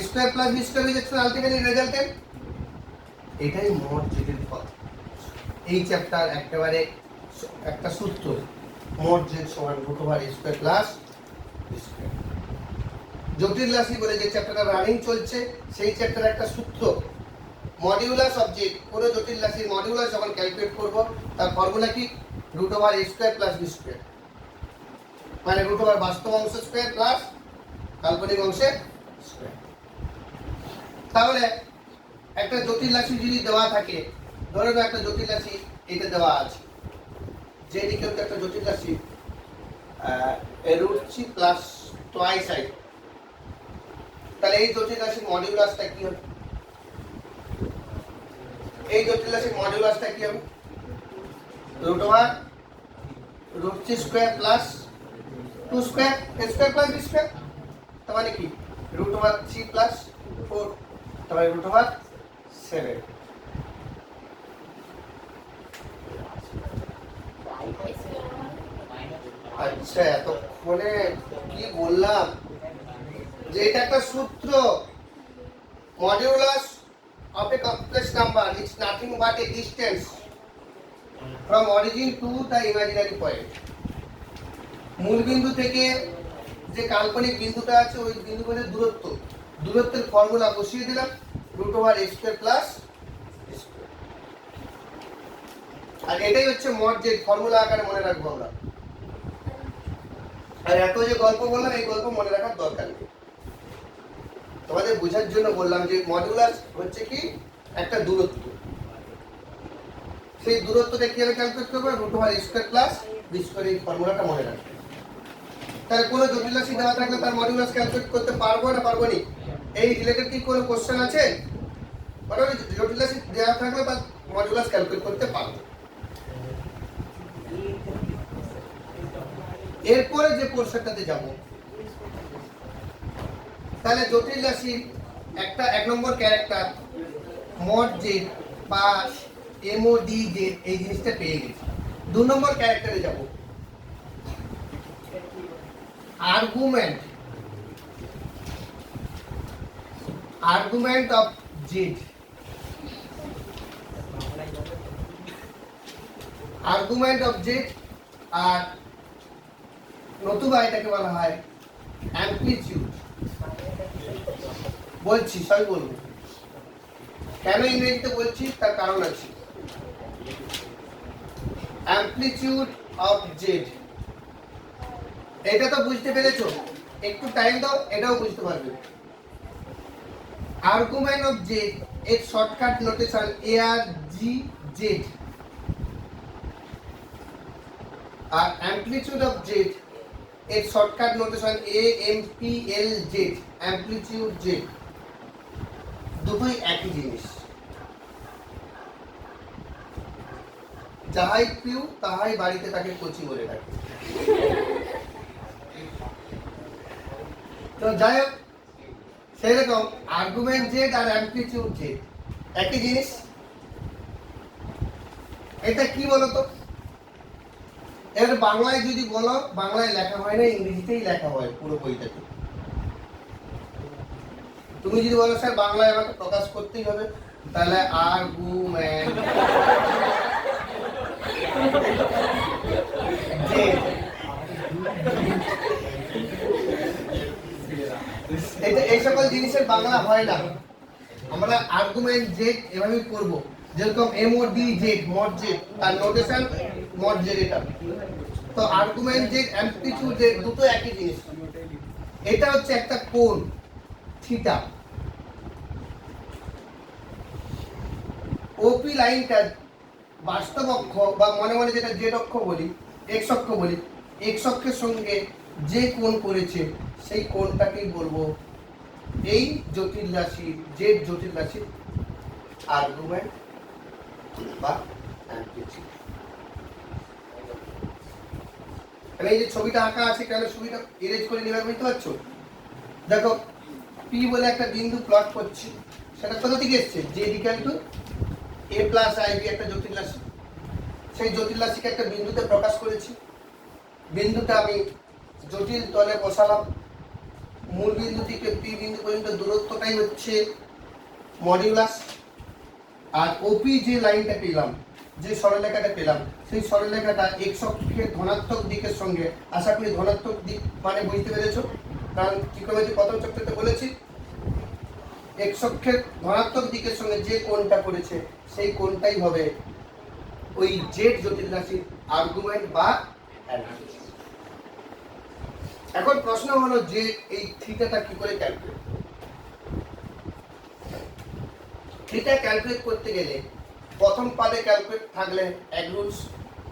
S1: square plus b square is ultimately resultant. এটাই মোট জেডের ফল। এই চ্যাপ্টার একেবারে একটা সূত্র, মোট জেড সমান √a square plus b square. জটিল রাশি বলে যে চ্যাপ্টারটা রানিং চলছে, সেই চ্যাপ্টারের একটা সূত্র, মডিউলাস অবজেক্ট। কোন জটিল রাশির মডিউলাস যখন ক্যালকুলেট করব, তার ফর্মুলা কি? √a square plus b square, মানে √a বাস্তব অংশ স্কয়ার প্লাস কাল্পনিক অংশের স্কয়ার। তাহলে একটা জটিল রাশি যদি দেওয়া থাকে, ধরে নাও একটা জটিল রাশি এটা দেওয়া আছে, যে দিকে একটা জটিল রাশি √c প্লাস টুয়াইস i, তাহলে এই জটিল রাশির মডিউলাসটা কি হবে? এই জটিল রাশির মডিউলাসটা কি হবে? √c square plus 2 square a square plus b square. তার মানে কি? √c প্লাস 4, তাহলে √7। আচ্ছা, এতক্ষণে কি বললাম যে এটা একটা সূত্র, modulus of a complex number is nothing but a distance from origin to the imaginary point. মূল বিন্দু থেকে যে কাল্পনিক বিন্দুটা আছে ওই বিন্দু মধ্যে দূরত্ব, দূরত্বের ফর্মুলা বসিয়ে দিলাম √a² + আর এটাই হচ্ছে মড জেড, ফর্মুলা আকারে মনে রাখবো আমরা। আর এত যে গল্প বললাম এই গল্প মনে রাখার দরকার নেই, তোমাদের বোঝার জন্য বললাম যে মডুলাস হচ্ছে কি একটা দূরত্ব, সেই দূরত্বটা কিভাবে ক্যালকুলেট করবো √a² + b² এই ফর্মুলাটা মনে রাখবে। তাহলে কোনো জটিল রাশি দেওয়া থাকলে তার মডুলাস ক্যালকুলেট করতে পারবো না পারবো নি, এই রিলেটেড কি কোনো কোশ্চেন আছে? মানে জটিল রাশি দেওয়া থাকলে তার মডুলাস ক্যালকুলেট করতে পারবো। এরপরে যে পোর্শনটাতে যাব, তাহলে জটিল রাশির একটা 1 নম্বর ক্যারেক্টার মড জেড বা MOD জেড এই জিনিসটা পেয়ে গেছি। 2 নম্বর ক্যারেক্টারে যাব, argument of Z, argument of Z, আর নতুবা এটাকে বলা হয় অ্যামপ্লিটিউড। বলছি সবই বলবো, কেন ইংরেজিতে বলছি তার কারণ আছে। অ্যামপ্লিটিউড অফ জেড, এটা তো বুঝতে পেরেছো, একটু টাইম দাও এটাও বুঝতে পারবে। আর্গুমেন্ট অফ জেড এর শর্টকাট নোটেশন ARGZ, আর অ্যামপ্লিটিউড অফ জেড এর shortcut notation AMPLZ, amplitude Z. দুটোই একই জিনিস, যাহাই পিউ তাহাই বাড়িতে তাকে কচি বলে ডাকে। তো যাই হোক, সেরকম আর্গুমেন্ট জেড আর অ্যামপ্লিটিউড জেড একই জিনিস। এটা কি বলতো, এর বাংলায় যদি বলো, বাংলায় লেখা হয় না, ইংরেজিতেই লেখা হয় পুরো বইটাতে। তুমি যদি বলো স্যার বাংলায় আমাকে প্রকাশ করতেই হবে, তাহলে আর্গুমেন্ট এটা এই সকল জিনিসের বাংলা হয় না, আমরা আর্গুমেন্ট জেড এভাবেই করব, যেরকম MOD জেড মড জেড, তার নোটেশন মড জেড। এটা তো আর্গুমেন্ট জেড অ্যামপ্লিটিউড জেড দুটো একই জিনিস। এটা হচ্ছে একটা কোণ থিটা, ওপি লাইনটা বাস্তব অক্ষ বা মনে মনে যেটা জেড অক্ষ বলি, এক্স অক্ষ বলি, এক্স অক্ষের সঙ্গে যে কোণ করেছে সেই কোণটাকেই বলবো এই জটিল রাশি, জেড জটিল রাশি আর্গুমেন্ট বা অ্যামপ্লিটিউড। এই যে ছবিটা আঁকা আছে, কেন ছবিটা ইরেজ করে নেবে বুঝতে পারছো? দেখো পি বলে একটা বিন্দু প্লট করছি, সেটা কোথা থেকে এসছে? Z equal to a plus i b, একটা জটিল রাশি। সেই জটিল রাশিকে একটা বিন্দুতে প্রকাশ করেছি, বিন্দুটা আমি জটিল তলে বসালাম, মূল বিন্দু থেকে পি বিন্দু পর্যন্ত দূরত্বটাই হচ্ছে মডিউলাস। আর ওপি যে লাইনটা পেলাম, যে সরলরেখাটা পেলাম, সেই সরলরেখাটা এক্স অক্ষের ধনাত্মক দিকের সঙ্গে, আশা করি ধনাত্মক দিক মানে বুঝতে পেরেছো, কারণ ত্রিকোণমিতি প্রথম চ্যাপ্টারে বলেছি এক্স অক্ষের ধনাত্মক দিকের সঙ্গে যে কোণটা করেছে সেই কোণটাই হবে ওই জেড জটিল রাশির আর্গুমেন্ট বা অ্যামপ্লিটিউড। এখন প্রশ্ন হলো যে এই থিটাটা কি করে ক্যালকুলেট, থিটা ক্যালকুলেট করতে গেলে প্রথম পাদে ক্যালকুলেট থাকলে এক রুলস,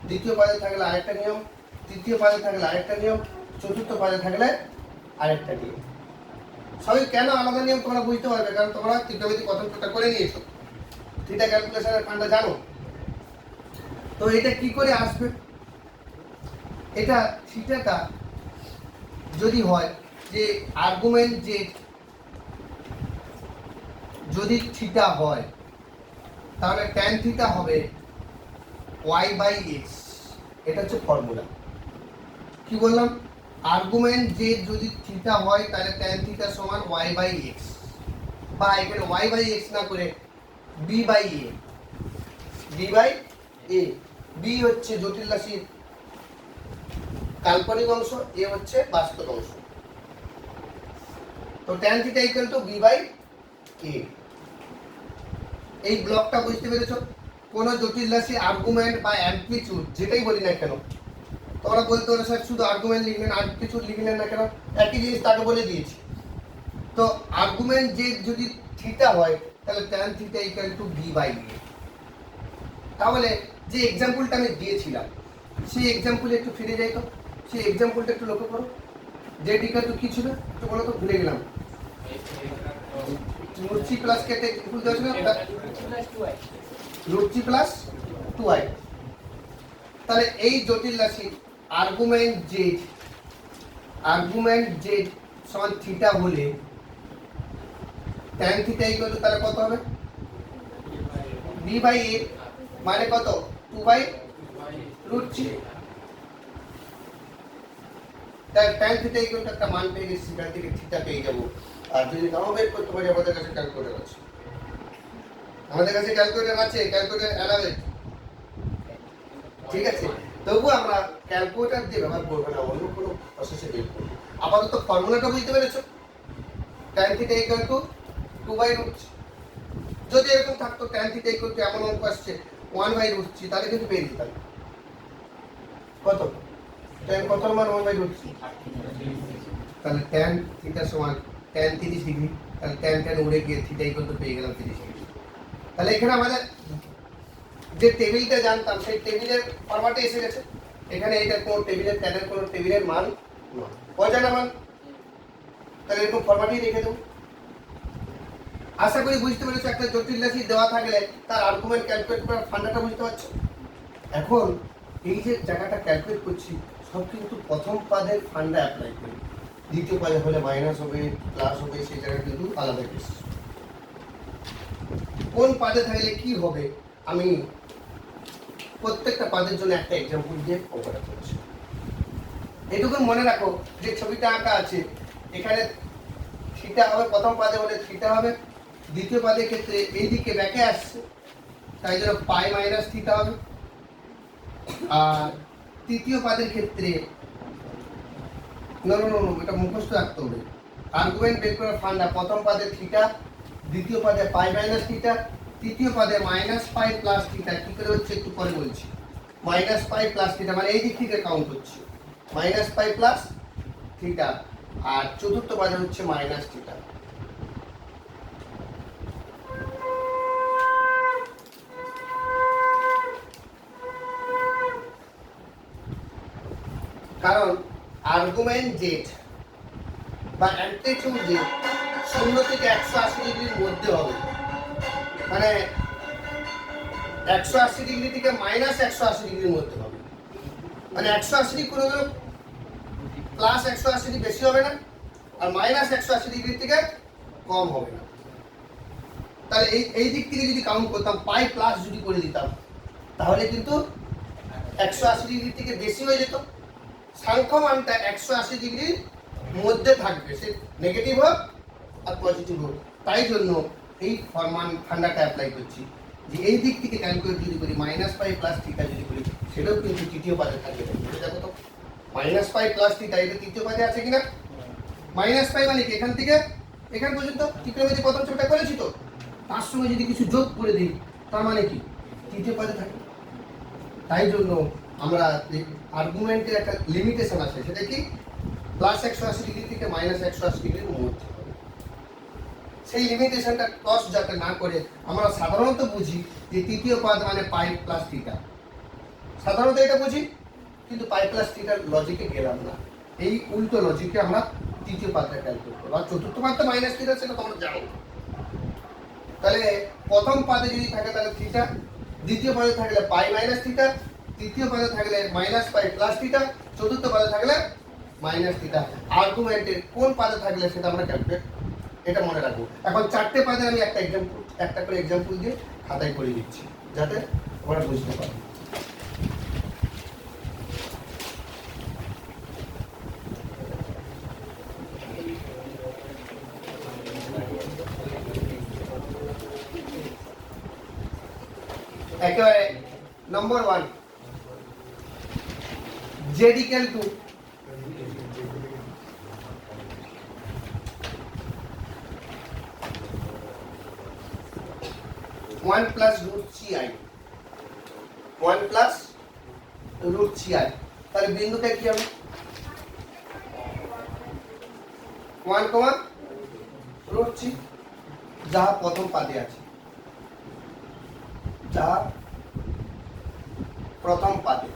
S1: দ্বিতীয় পাদে থাকলে আরেকটা নিয়ম, তৃতীয় পাদে থাকলে আরেকটা নিয়ম, চতুর্থ পাদে থাকলে আরেকটা নিয়ম। সবই কেন আলাদা নিয়ম তোমরা বুঝতে পারবে, কারণ তোমরা ত্রিকোণমিতি প্রথম চ্যাপ্টার করে নিয়েছো, থিটা ক্যালকুলেশনের ফান্ডা জানো। তো এটা কি করে আসবে, এটা থিটাটা যদি হয় যে আর্গুমেন্ট জেড যদি থিটা হয়, তাহলে ট্যান থিটা হবে y/x, এটা হচ্ছে ফর্মুলা। কি বললাম, আর্গুমেন্ট যে যদি থিটা হয় তাহলে tan থিটা সমান y বাই x, বা এখানে y বাই x না করে b by a, b by a, b হচ্ছে জটিল রাশির কাল্পনিক অংশ, a হচ্ছে বাস্তব অংশ। তো tan theta equal to b by a। এই ব্লকটা বুঝতে পেরেছো? কোন জটিল রাশি আর্গুমেন্ট বা অ্যামপ্লিটিউড যেটাই বলি না কেন, তোমরা বলতে পারো স্যার শুধু আর্গুমেন্ট লিখলেন অ্যামপ্লিটিউড লিখলেন না কেন, একই জিনিস তাকে বলে দিয়েছি। তো আর্গুমেন্ট যে যদি থিটা হয় তাহলে tan theta equal to b by a। তাহলে যে এক্সাম্পলটা আমি দিয়েছিলাম সেই এক্সাম্পলে একটু ফিরে যাই, তো সেই এক্সাম্পলটা একটু লক্ষ্য করো। যে ইকুয়াল টু কি ছিল একটু বলো তো, ভুলে গেলাম। √3 প্লাস কেটে এক্সাম্পল দেওয়া ছিল √3 প্লাস 2i। তাহলে এই জটিল রাশি আর্গুমেন্ট z সমান থিটা হলে tan থিটা ইকুয়াল টু তাহলে কত হবে, b বাই a, মানে কত 2 বাই √3। তাই tan থিটা ইকুয়াল টু একটা মান পেয়ে গেছি, সেখান থেকে থিটা পেয়ে যাবো। আর যদি নাও বের করতে পারি, আমাদের কাছে ক্যালকুলেটর আছে, ক্যালকুলেটর অ্যালাউড, ঠিক আছে। তবু আমরা ক্যালকুলেটর দিয়ে ব্যবহার করবো না, অন্য কোনো প্রসেসে বের করবো। আপাতত ফর্মুলাটা বুঝতে পেরেছো, tan theta equal to 2 by √3। যদি এরকম থাকতো tan থিটা ইকুয়াল টু এমন অঙ্ক আসছে 1 বাই √3, তাহলে কিন্তু পেয়ে যেতাম কত, tan কত মান 1 বাই √3, তাহলে tan থিটা সমান tan 30 ডিগ্রি, তাহলে tan উড়ে গিয়ে থিটা ইকুয়াল টু পেয়ে গেলাম 30 ডিগ্রি। তাহলে এখানে আমাদের যে টেবিলটা জানতাম সেই টেবিলের ফরম্যাটে এসে গেছে। এখানে এটা কোন টেবিলের tan এর কোন টেবিলের মান নয়, অজানা মান, তাহলে এরকম ফরম্যাটেই রেখে দেবো। আশা করি বুঝতে পেরেছো, একটা জটিল রাশি দেওয়া থাকলে তার আর্গুমেন্ট ক্যালকুলেট করার ফান্ডাটা বুঝতে পারছো। এখন এই যে জায়গাটা ক্যালকুলেট করছি সব কিন্তু প্রথম পাদের ফান্ডা অ্যাপ্লাই করি, দ্বিতীয় পাদে হলে মাইনাস হবে প্লাস হবে, সেই জায়গাটা কিন্তু আলাদা কেস। কোন পাদে থাকলে কি হবে আমি প্রত্যেকটা পাদের জন্য একটা এক্সাম্পল দিয়ে অঙ্কটা করছি। এটুকু মনে রাখো যে ছবিটা আঁকা আছে, এখানে থিটা হবে প্রথম পাদে হলে থিটা হবে, দ্বিতীয় পাদের ক্ষেত্রে এই দিকে ব্যাকে আসছে তাই জন্য পাই মাইনাস থিটা হবে, আর তৃতীয় পাদের ক্ষেত্রে এটা মুখস্থ রাখতে হবে। আর্গুমেন্ট বের করার ফান্ডা প্রথম পাদে থিটা, দ্বিতীয় পাদে পাই মাইনাস থিটা, তৃতীয় পাদে মাইনাস পাই প্লাস থিটা। কি করে হচ্ছে একটু পরে বলছি। মাইনাস পাই প্লাস থিটা মানে এই দিক থেকে কাউন্ট হচ্ছে মাইনাস পাই প্লাস থিটা, আর চতুর্থ পাদে হচ্ছে মাইনাস থিটা। কারণ আর্গুমেন্ট জেড বা অ্যামপ্লিটিউড জেড 0 থেকে 180 ডিগ্রির মধ্যে হবে, মানে 180 ডিগ্রি থেকে মাইনাস 180 ডিগ্রির মধ্যে হবে, মানে 180 ডিগ্রি কোনো প্লাস 180 ডিগ্রি বেশি হবে না, আর মাইনাস 180 ডিগ্রি থেকে কম হবে না। তাহলে এই দিক থেকে যদি কাউন্ট করতাম, পাই প্লাস যদি করে দিতাম, তাহলে কিন্তু 180 ডিগ্রি থেকে বেশি হয়ে যেত। সাংখ্য মানটা 180 ডিগ্রির মধ্যে থাকবে, সে নেগেটিভ হোক আর পজিটিভ হোক। তাই জন্য এই ফান্ডাটা অ্যাপ্লাই করছি যে এই দিক থেকে ক্যালকুলেট যদি করি মাইনাস পাই প্লাস থিটা যদি করি, সেটাও কিন্তু তৃতীয় পাদে থাকবে। দেখো তো মাইনাস পাই প্লাস থিটা এটা তৃতীয় পাদে আছে কিনা। মাইনাস পাই মানে কি এখান থেকে এখান পর্যন্ত ত্রিকোণমিতি প্রথম ছবিটা করেছি, তো তার সঙ্গে যদি কিছু যোগ করে দিই তার মানে কি তৃতীয় পাদে থাকে। তাই জন্য আমরা আর্গুমেন্টের একটা লিমিটেশন আছে, সেটা কি প্লাস 180 ডিগ্রি থেকে মাইনাস 180 ডিগ্রির মধ্যে। সেই লিমিটেশনটা ক্রস যাতে না করে আমরা সাধারণত বুঝি যে তৃতীয় পদ মানে পাই প্লাস থিটা, সাধারণত এটা বুঝি, কিন্তু পাই প্লাস থিটার লজিকে গেলাম না। এই উল্টো লজিকে আমরা তৃতীয় পাদটা ক্যালকুলেট করবো, আর চতুর্থ পাদটা মাইনাস থিটা সেটা তোমরা জানো। তাহলে প্রথম পাদে যদি থাকে তাহলে থিটা, দ্বিতীয় পাদে থাকলে পাই মাইনাস থিটা, তৃতীয় পাদে থাকলে মাইনাস পাই প্লাস থিটা, চতুর্থ পাদে থাকলে মাইনাস থিটা। আর্গুমেন্টের কোন পাদে থাকলে সেটা আমরা ক্যালকুলেট, এটা মনে রাখবো। এখন চারটে পাদে আমি একটা করে এক্সাম্পল দিয়ে খাতায় করে দিচ্ছি যাতে তোমরা বুঝতে পারো। একেবারে number 1 z equal to one plus root c i, 1 plus root c i. তাহলে বিন্দুটা কি হবে 1 কমা রুট সি, যা প্রথম পাদে আছে, যা প্রথম পাদে।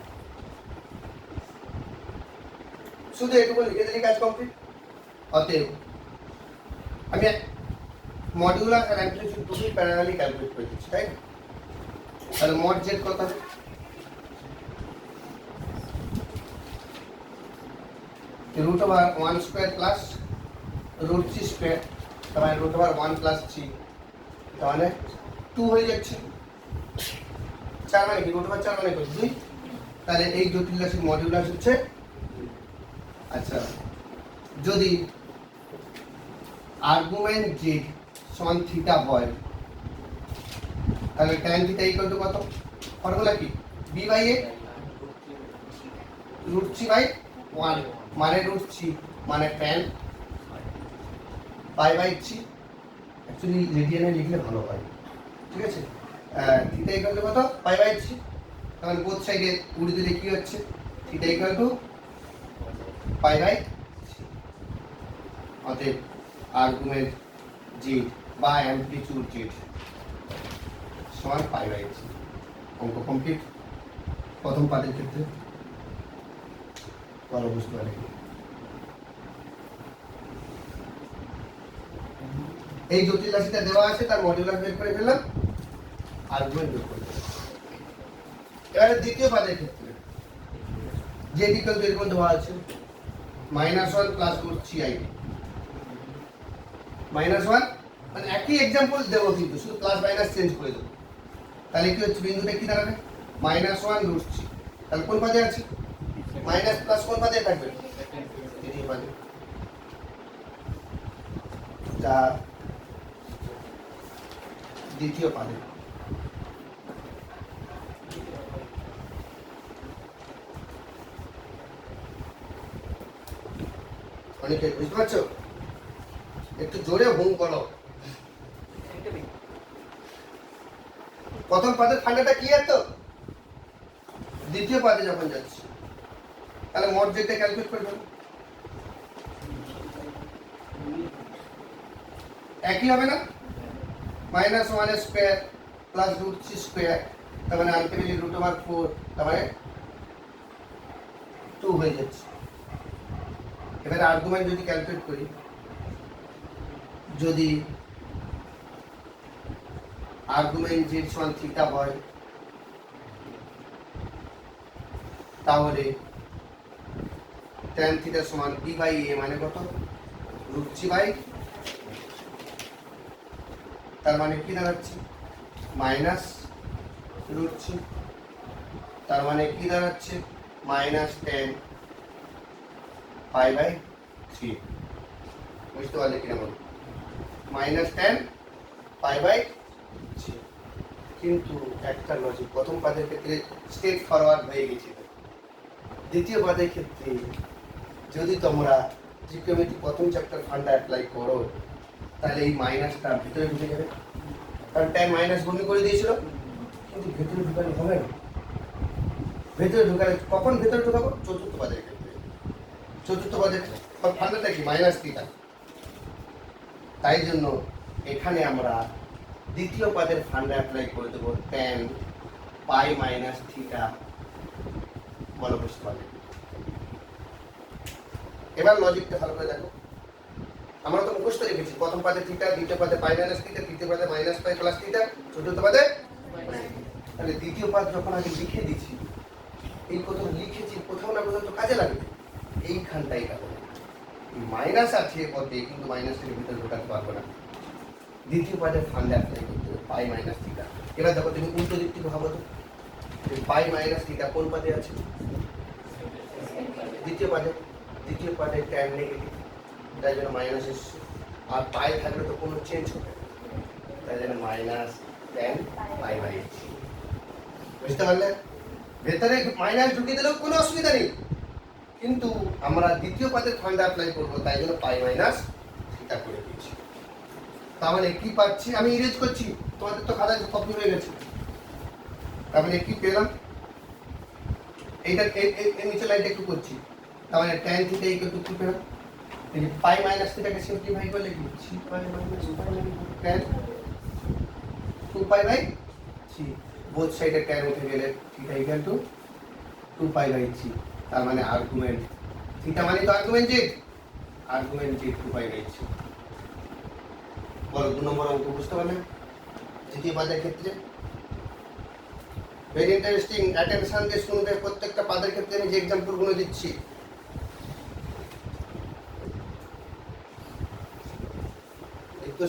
S1: শুধু এটুকু লিখে দিলে কাজ কমপ্লিট। অতএব আমি মডিউলার আর অ্যামপ্লিটিউড দুটোই প্যারালালি ক্যালকুলেট করে দিচ্ছি, তাই না? তাহলে মড জেড কত হবে root over 1 square plus root c square, তার মানে রুট ওভার 1 প্লাস 3, তার মানে 2 হয়ে যাচ্ছে। 4 মানে কি রুট ওভার 4 মানে কত 2। তাহলে এই জটিল রাশির মডিউলাস হচ্ছে, আচ্ছা যদি আর্গুমেন্ট জেড সমান থিটা হয় তাহলে tan থিটা ইকুয়াল টু কত? ফর্মুলা কি b by a root c by 1 মানে রুট সি মানে tan পাই বাই 3। অ্যাকচুয়ালি রেডিয়ানে লিখলে ভালো হয়, ঠিক আছে? থিটা ইকুয়াল টু কত? Pi by 3। তাহলে বোথ সাইডে উড়ে দিলে কি হচ্ছে? Theta equal to pi by 3। অতএব আর্গুমেন্ট জেড বা অ্যামপ্লিটিউড জেড সমান পাই বাই 3। অঙ্ক কমপ্লিট। প্রথম পাদের ক্ষেত্রে ভালো বুঝতে পারে। এই জটিল রাশিটা দেওয়া আছে, তার মডিউলাস বের করে ফেললাম, আর্গুমেন্ট বের করে ফেললাম। এবারে দ্বিতীয় পাদের ক্ষেত্রে জেড ইকুয়াল টু এরকম দেওয়া আছে -1 প্লাস রুট 3i। -1 মানে একই एग्जांपल দেব, কিন্তু শুধু প্লাস মাইনাস চেঞ্জ করে দেব। তাহলে কি হচ্ছে বিন্দুটা কি দাঁড়াবে -1 রুট 3। তাহলে কোন পাদে আছে? মাইনাস প্লাস কোন পাদে থাকবে? দ্বিতীয় পাদে। যা দ্বিতীয় পাদে। অনেকে বুঝতে পারছো? একটু জোরে হুম করো। প্রথম পাদের ফান্ডাটা ক্লিয়ার তো? দ্বিতীয় পাদে যখন যাচ্ছে তাহলে মোট জেডটা ক্যালকুলেট করে ফেলো। একই হবে না? -1 স্কয়ার প্লাস রুট 3 স্কয়ার, তার মানে আলটিমেটলি রুট ওভার 4, তার মানে 2 হয়ে যাচ্ছে। এবারে আর্গুমেন্ট যদি ক্যালকুলেট করি, যদি আর্গুমেন্ট জেড সমান থিটা হয় তাহলে tan থিটা সমান b বাই a মানে কত? রুট 3 বাই, তার মানে কি দাঁড়াচ্ছে মাইনাস রুট 3, তার মানে কি দাঁড়াচ্ছে -10 পাই বাই 3। বুঝতে পারলে কিনা বল? -10 পাই বাই 3। কিন্তু একটা লজিক, প্রথম পাদের ক্ষেত্রে স্টেট ফরওয়ার্ড হয়ে গেছিল, দ্বিতীয় পাদের ক্ষেত্রে যদি তোমরা ত্রিকোণমিতি প্রথম চ্যাপ্টার ফান্ডা অ্যাপ্লাই করো তাহলে এই মাইনাসটা ভিতরে ঢুকে যাবে, কারণ tan মাইনাস বমি করে দিয়েছিল। কিন্তু ভেতরে ঢুকালে হবে না। ভেতরে ঢুকালে কখন ভেতরে ঢুকাবো? চতুর্থ পাদের ক্ষেত্রে। চতুর্থ পাদের ফান্ডাটা কি মাইনাস থিটা। তাই জন্য এখানে আমরা দ্বিতীয় পাদের ফান্ডা অ্যাপ্লাই করে দেবো tan পাই মাইনাস থিটা। বলো বুঝতে পারলে? এবার লজিকটা ভালো করে দেখো। আমরা তো মুখস্থ রেখেছি প্রথম পাদে থিটা, দ্বিতীয় পাদে পাই মাইনাস থিটা, তৃতীয় পাদে মাইনাস পাই প্লাস থিটা, চতুর্থ পাদে। তাহলে দ্বিতীয় পাদ যখন আগে লিখে দিচ্ছি, এই প্রথম লিখেছি কোথাও না কোথাও তো কাজে লাগবে। এইখানটাই কাজে লাগবে। মাইনাস আছে পদে, কিন্তু মাইনাসের ভিতরে ঢোকাতে পারবো না। দ্বিতীয় পাদের ফান্ডা অ্যাপ্লাই করতে হবে পাই মাইনাস থিটা। এবার দেখো তুমি উল্টো দিক থেকে ভাবো তো, পাই মাইনাস থিটা কোন পাদে আছে? দ্বিতীয় পাদে। দ্বিতীয় পাদে tan নেগেটিভ, তাই জন্য মাইনাস এসছে। আর পাই থাকলে তো কোনো চেঞ্জ হবে, তাই জন্য -10 পাই বাই 3। বুঝতে পারলে? ভেতরে মাইনাস ঢুকিয়ে দিলেও কোনো অসুবিধা নেই, কিন্তু আমরা দ্বিতীয় পদের ফান্ডা অ্যাপ্লাই করবো, তাই জন্য পাই মাইনাস থিটা করে দিচ্ছি। তার মানে কি পাচ্ছি, আমি ইরেজ করছি, তোমাদের তো খাতায় কপি হয়ে গেছে। তার মানে কি পেলাম, এইটা এই নিচে লাইনটা একটু করছি, তার মানে tan থিটা ইকুয়াল টু কি পেলাম, এই পাই মাইনাস থিটাকে সিম্পলিফাই করলে কি three pi minus tan 2 pi by 3, both সাইডে tan উঠে গেলে theta equal to 2 pi by 3। তার মানে আর্গুমেন্ট থিটা মানে তো argument z, argument z 2 pi by 3। বলো 2 নম্বর অঙ্ক বুঝতে পারলে তৃতীয় পদের ক্ষেত্রে? ভেরি ইন্টারেস্টিং, অ্যাটেনশন দিয়ে শুনবে, প্রত্যেকটা পদের ক্ষেত্রে আমি যে এক্সাম্পল গুলো দিচ্ছি।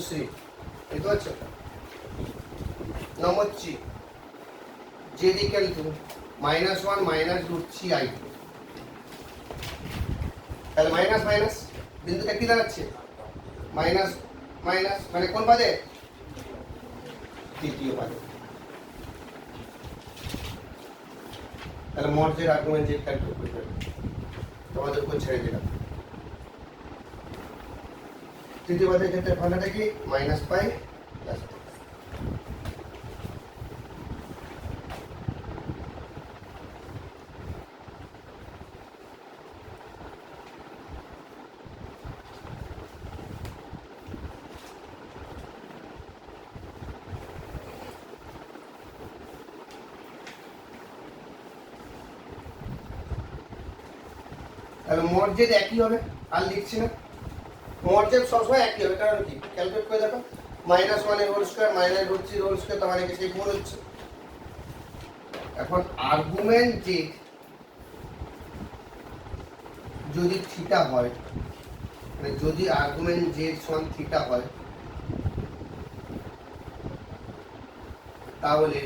S1: শ্রী বুঝতে পারছো? Number 3 z equal to -1 minus root 3i। তাহলে মাইনাস মাইনাস বিন্দুটা কি দাঁড়াচ্ছে, মাইনাস মাইনাস, মানে কোন পদে, তৃতীয় পদে। তাহলে mod Z argument Z calculate করে ফেলবে, তোমাদের উপর ছেড়ে দিলাম। তৃতীয় পদের ক্ষেত্রে ফান্ডাটা কি মাইনাস পাই প্লাস, তাহলে মড জেড একই হবে, আর লিখছি না, মড জেড সবসময় একই হবে, কারণ কি ক্যালকুলেট করে দেখো, -1 এর whole square minus root 3 whole square, তার মানে কি সেই গুণ হচ্ছে। এখন আর্গুমেন্ট জেড যদি থিটা হয়, মানে যদি আর্গুমেন্ট জেড সমান থিটা হয়, তাহলে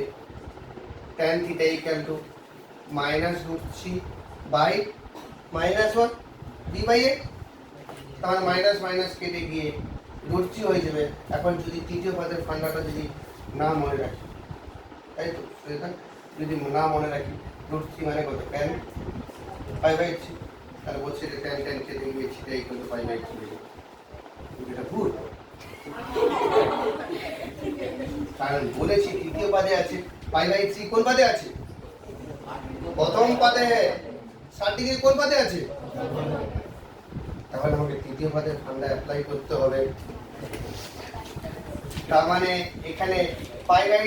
S1: tan theta equal to minus root 3 by -1 B by A, তাহলে মাইনাস মাইনাস কেটে গিয়ে রুট 3 হয়ে যাবে। এখন যদি তৃতীয় পদের ফান্ডাটা যদি না মনে রাখি, তাই তো সেটা যদি না মনে রাখি, রুট 3 মানে কত, tan পাই বাই 3, তাহলে বলছে যে tan tan কেটে গিয়ে theta equal to pi by 3, এটা ভুল। কারণ বলেছি তৃতীয় পদে আছে পাই বাই 3, কোন পদে আছে, প্রথম পদে। 60 ডিগ্রি কোন পদে আছে, তাহলে আমাকে তৃতীয় পদের ফান্ডা অ্যাপ্লাই করতে হবে। তার মানে এখানে পাই বাই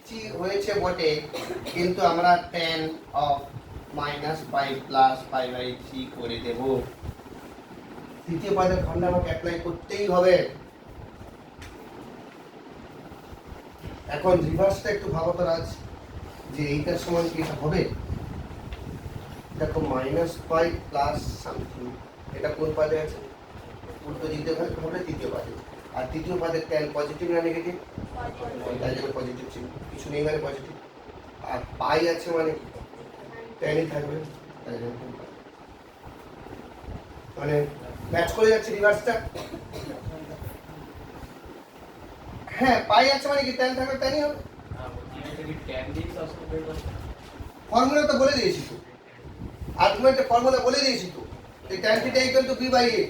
S1: 3 হয়েছে বটে, কিন্তু আমরা tan of minus pi plus pi by 3 করে দেব। তৃতীয় পদের ফান্ডা আমাকে অ্যাপ্লাই করতেই হবে। এখন রিভার্সটা একটু ভাবো তো রাজ, যে এইটার সমান কি এটা হবে, দেখো মাইনাস পাই প্লাস সামথিং, এটা কোন পদে আছে, উল্টো দিতে হবে তৃতীয় পদে। আর তৃতীয় পদের tan পজিটিভ না নেগেটিভ, তাই জন্য পজিটিভ ছিল, কিছু নেই মানে পজিটিভ। আর পাই আছে মানে tanই থাকবে, তাই জন্য মানে ম্যাচ করে যাচ্ছে রিভার্সটা। হ্যাঁ পাই আছে মানে কি tan থাকবে, tanই হবে। ফর্মুলা তো বলে দিয়েছি তো, আর্গুমেন্টের ফর্মুলা বলে দিয়েছি তো, এই tan theta equal to b by a।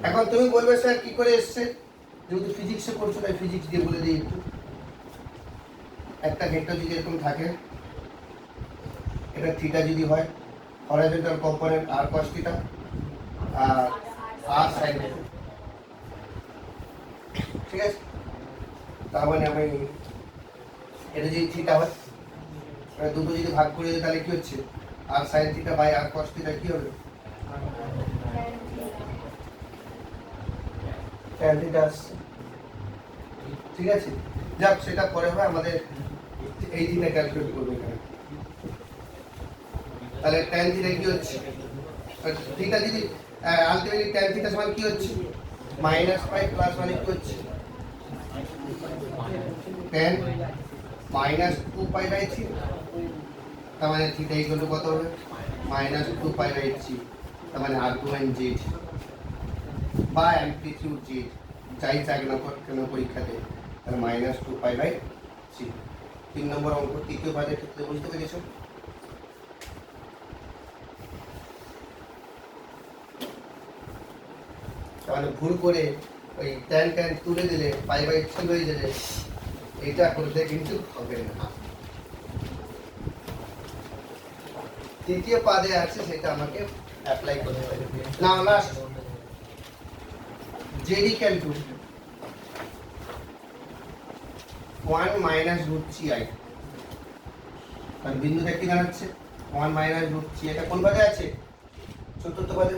S1: এখন তুমি বলবে স্যার কি করে এসছে, যেহেতু ফিজিক্সে পড়ছো তাই ফিজিক্স দিয়ে বলে দিই একটু। একটা ভেক্টর যদি এরকম থাকে, এটা থিটা যদি হয়, horizontal component r cos theta আর r sin থিটা, ঠিক আছে? তার মানে আমি এটা যদি থিটা হয়, দুটো যদি ভাগ করে দিই তাহলে কি হচ্ছে, r sin theta by r cos theta কি হবে, tan থিটা আসছে, ঠিক আছে? যাক সেটা পরে হবে, আমাদের এই থিটা ক্যালকুলেট করবো এখানে। তাহলে tan থিটা কি হচ্ছে, থিটা যদি আলটিমেটলি tan থিটা সমান কি হচ্ছে, মাইনাস পাই প্লাস মানে কি হচ্ছে, tan মাইনাস 2 পাই বাই 3, তার মানে থিটা ইকুয়াল টু কত হবে, -2 পাই বাই 3। তার মানে আর্গুমেন্ট জেড বা অ্যামপ্লিটিউড জেড যাই যাক না কেন পরীক্ষাতে, তার -2π/3। 3 নম্বর অঙ্ক তৃতীয় পদের ক্ষেত্রে বুঝতে পেরেছ? তাহলে ভুল করে ওই ট্যান তুলে দিলে π/3 হয়ে যাবে, এটা করলে কিন্তু হবে না। তৃতীয় পদে আছে সেটা আমাকে অ্যাপ্লাই করতে হবে। না last Z equal to 1 -√3i, আর বিন্দুটা কি দাঁড়াচ্ছে 1 -√3। এটা কোন পদে আছে? চতুর্থ পদে।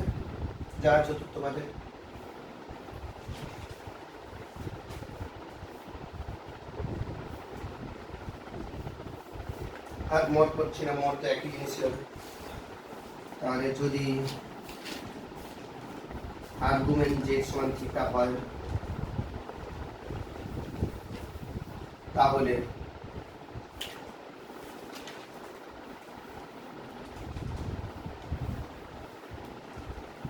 S1: যা চতুর্থ পদে। আর মোট করছি না, মোট তো একই জিনিস হবে। তাহলে যদি আর্গুমেন্ট জেড সমান থিটা হয়, তাহলে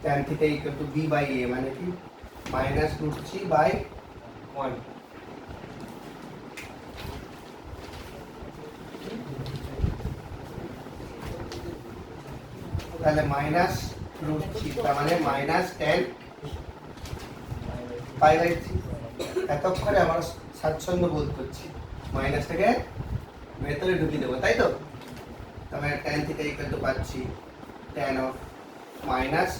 S1: tan theta equal to b/a, মানে কি -√3/1। তাহলে -√3 তার মানে -10 π/3। এতক্ষণে আমরা স্বাচ্ছন্দ্য বোধ করছি, মাইনাসটাকে ভেতরে ঢুকিয়ে দেবো, তাই তো? তাহলে tan theta equal to পাচ্ছি tan of -π/3,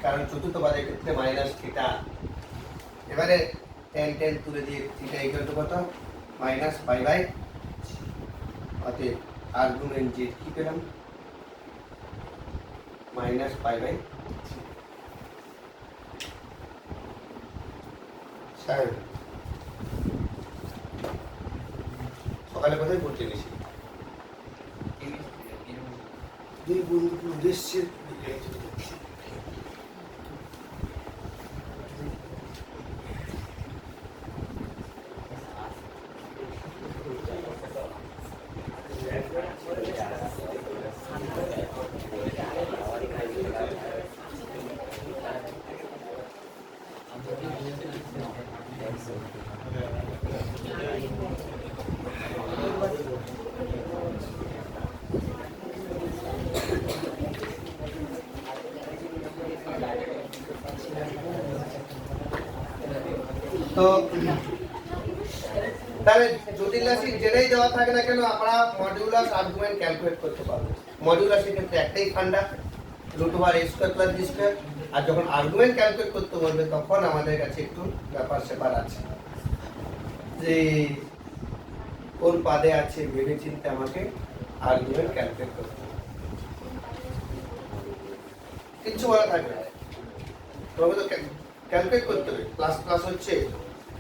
S1: কারণ চতুর্থ পদের ক্ষেত্রে -θ। এবারে tan তুলে দিয়ে থিটা ইকুয়াল টু কত? -π/3। অতএব আর্গুমেন্ট জেড কি পেলাম? -π/3। সকালে কোথায় পড়তে গেছি? দুই বন্ধুকে উদ্দেশ্যে তো তাহলে জটিল রাশি যেটাই দেওয়া থাকে না কেন আমরা মডিউলাস আর্গুমেন্ট ক্যালকুলেট করতে পারবো। মডিউলাসের ক্ষেত্রে একটাই ফান্ডা √a² + b²। আর যখন আর্গুমেন্ট ক্যালকুলেট করতে বলবে তখন আমাদের কাছে একটু ব্যাপার স্যাপার আছে, যে কোন পাদে আছে ভেবে চিন্তে আমাকে আর্গুমেন্ট ক্যালকুলেট করতে হবে। কিচ্ছু বলা থাকবে না, তবে তো ক্যালকুলেট করতে হবে। প্লাস প্লাস হচ্ছে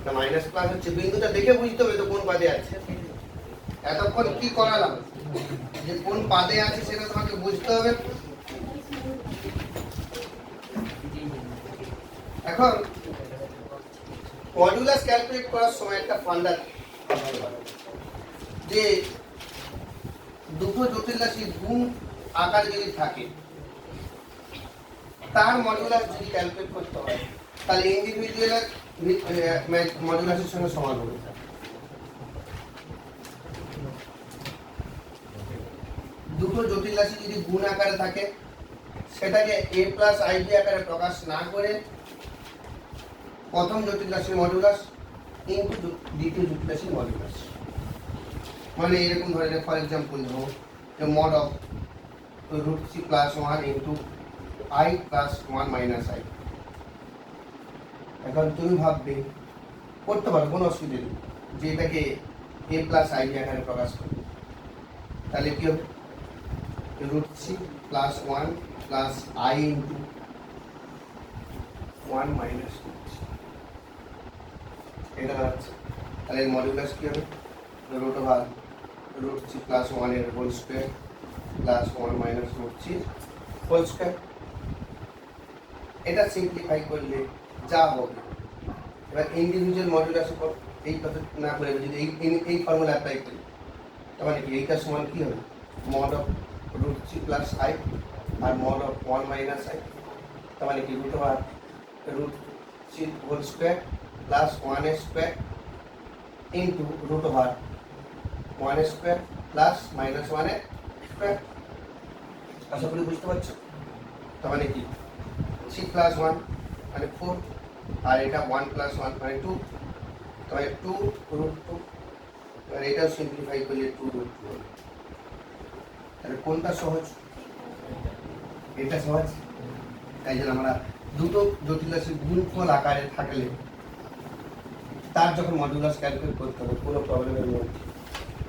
S1: না মাইনাস প্লাস হচ্ছে, বিন্দুটা দেখে বুঝতে হবে তো কোন পাদে আছে। এতক্ষণ কি করালাম, যে কোন পাদে আছে সেটা তোমাকে বুঝতে হবে। এখন মডুলাস ক্যালকুলেট করার সময় একটা ফান্ডা যে দুটো জটিল রাশির গুণ আকার যদি থাকে, তার মডুলাস যদি ক্যালকুলেট করতে হয় তাহলে ইন্ডিভিজুয়াল মডুলাসের সঙ্গে সমান হবে। দুটো জটিল রাশি যদি গুণ আকারে থাকে, সেটাকে a + ib আকারে প্রকাশ না করে প্রথম জটিল রাশির মডুলাস ইনটু দ্বিতীয় জটিল রাশির মডুলাস। মানে এরকম ধরনের ফর এক্সাম্পল ধরো যে mod of √3 + 1 into i + 1 - i। এখন তুমি ভাববে, করতে পারো কোনো অসুবিধা নেই, যে এটাকে a + ib আকারে প্রকাশ করবে। তাহলে কি হবে? √3 + 1 + i ইনটু 1 - √3 এটা দাঁড়াচ্ছে। তাহলে এর মডুলাস কি হবে? √3 + 1 এর হোল স্কয়ার + 1 - √3 হোল স্কয়ার। এটা সিম্পলিফাই করলে যা হবে, এবার ইন্ডিভিজুয়াল মডুলাস উপর এই কথা না করে যদি এই ফর্মুলা অ্যাপ্লাই করি, তার মানে কি এইটার সমান কি হবে? mod of root three plus I আর মড অফ 1 মাইনাস আই, তার মানে কি root over root three whole square plus 1 square into root over 1 square plus minus 1 square. আশা করি বুঝতে পারছো। তার মানে কি 3 প্লাস 1 মানে 4 আর এটা 1 প্লাস 1 মানে 2, তাহলে 2 রুট 2, আর এটাও সিম্পলিফাই করলে 2 রুট 2 হবে। তাহলে কোনটা সহজ? এটা সহজ। তাই জন্য আমরা দুটো জটিল রাশির গুণফল আকারে থাকলে তার যখন মডুলাস ক্যালকুলেট করতে হবে কোনো প্রবলেমের মধ্যে,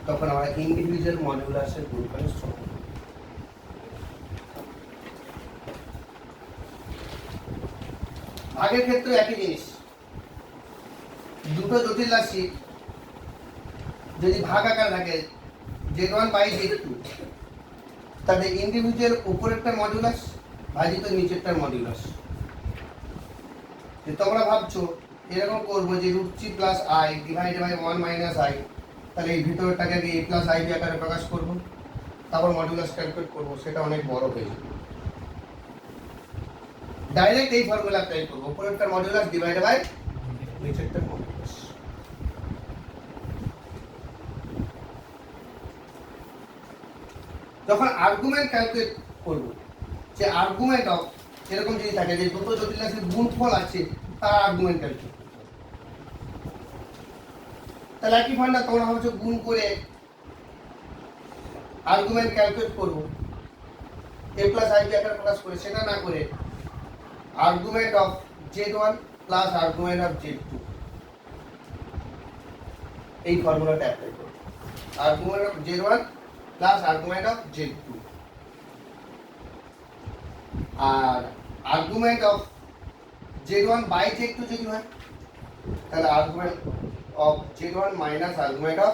S1: তখন আমরা ইন্ডিভিজুয়াল মডুলাসের গুণফলের সমান। ভাগের ক্ষেত্রে একই জিনিস, দুটো জটিল রাশি যদি ভাগ আকার থাকে z1 বাই z2, তাদের ইন্ডিভিজুয়াল উপরেরটার মডুলাস ভাজিত নিচেরটার মডুলাস। তোমরা ভাবছো এরকম করবো যে root three plus i divided by 1 minus i, তাহলে এই ভিতরটাকে আগে a প্লাস আই আকারে প্রকাশ করবো, তারপর মডুলাস ক্যালকুলেট করবো, সেটা অনেক বড় হয়ে যাবে। ডাইরেক্ট এই ফর্মুলা অ্যাপ্লাই করবো, উপরেরটার মডুলাস ডিভাইডেড বাই নিচেরটার মডুলাস। যখন আর্গুমেন্ট ক্যালকুলেট করব, যে আর্গুমেন্ট অফ এরকম যদি থাকে যে দুটো জটিল রাশির গুণফল আছে তার আর্গুমেন্ট ক্যালকুলেট, তাহলে একই ফান্ডা তোমরা ভাবছো গুণ করে আর্গুমেন্ট ক্যালকুলেট করব a প্লাস আই আকারে প্রকাশ করে, সেটা না করে argument of z1 plus argument of z2 এই ফর্মুলাটা অ্যাপ্লাই করব। Argument of z1 plus argument of z2 আর argument of z1 by z2 যদি হয় তাহলে argument of z1 minus argument of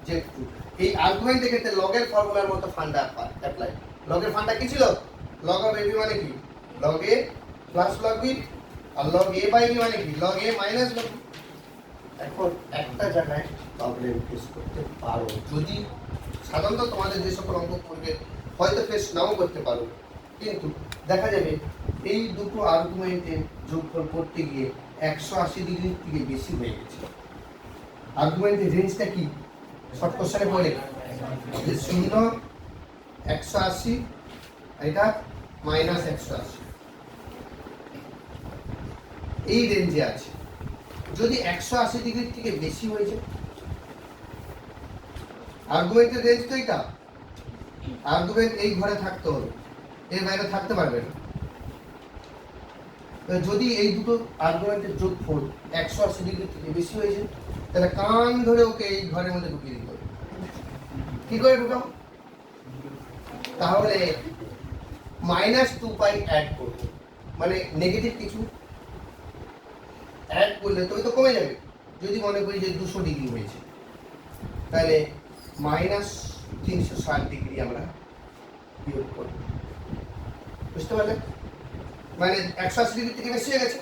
S1: z2। এই আর্গুমেন্টের ক্ষেত্রে লগের ফর্মুলার মতো ফান্ডা অ্যাপ্লাই। লগের ফান্ডা কি ছিল? লগ অফ ab মানে কি? Log a plus log b, আর লগ a বাই b মানে কি? Log a minus log b। এখন একটা জায়গায় প্রবলেম ফেস করতে পারো, যদি সাধারণত তোমাদের যে সকল অঙ্ক করবে হয়তো ফেস নাও করতে পারো, কিন্তু দেখা যাবে এই দুটো আর্গুমেন্টের যোগফল করতে গিয়ে 180 ডিগ্রির থেকে বেশি হয়ে গেছে। আর্গুমেন্টের রেঞ্জটা কি শর্ট কোশ্চেনে বলে যে 0 180 এটা মাইনাস 180 এই রেঞ্জে আছে। যদি 180 ডিগ্রির থেকে বেশি হয়ে যায়, আর্গুমেন্টের রেঞ্জ তো এটা, আর্গুমেন্ট এই ঘরে থাকতে হবে, এর বাইরে থাকতে পারবে না। যদি এই দুটো আর্গুমেন্টের যোগফল 180 ডিগ্রি থেকে বেশি হয়েছে, তাহলে কান ধরে ওকে এই ঘরের মধ্যে ঢুকিয়ে দিতে হবে। কি করে ঢুকাও? তাহলে -2 পাই অ্যাড করবো, মানে নেগেটিভ কিছু অ্যাড করলে তবে তো কমে যাবে। যদি মনে করি যে 200 ডিগ্রি হয়েছে, তাহলে -360 ডিগ্রি আমরা বিয়োগ করব। বুঝতে পারলে? মানে 180 ডিগ্রি থেকে বেশি হয়ে গেছে,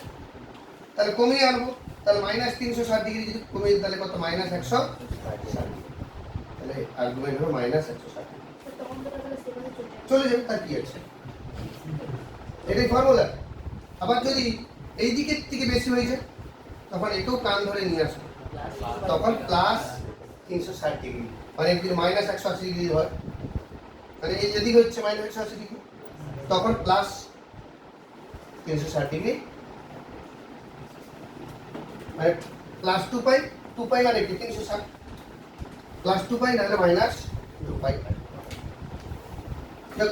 S1: তাহলে কমিয়ে আনবো। তাহলে -360 ডিগ্রি যদি কমিয়ে, তাহলে কত? -160। তাহলে আর্গুমেন্ট হলো -160 চলে যাবে, তার কি আছে? এটাই ফর্মুলা। আবার যদি এই দিকের থেকে বেশি হয়ে যায়, তখন এটাও কান ধরে নিয়ে আসবো, তখন +360 ডিগ্রি, মানে যদি -180 ডিগ্রি হয়, মানে এই যেদিকে হচ্ছে -180 ডিগ্রি, তখন +360 ডিগ্রি, মানে +2 পাই, 2 পাই মানে কি 360, +2 পাই নাহলে -2 পাই।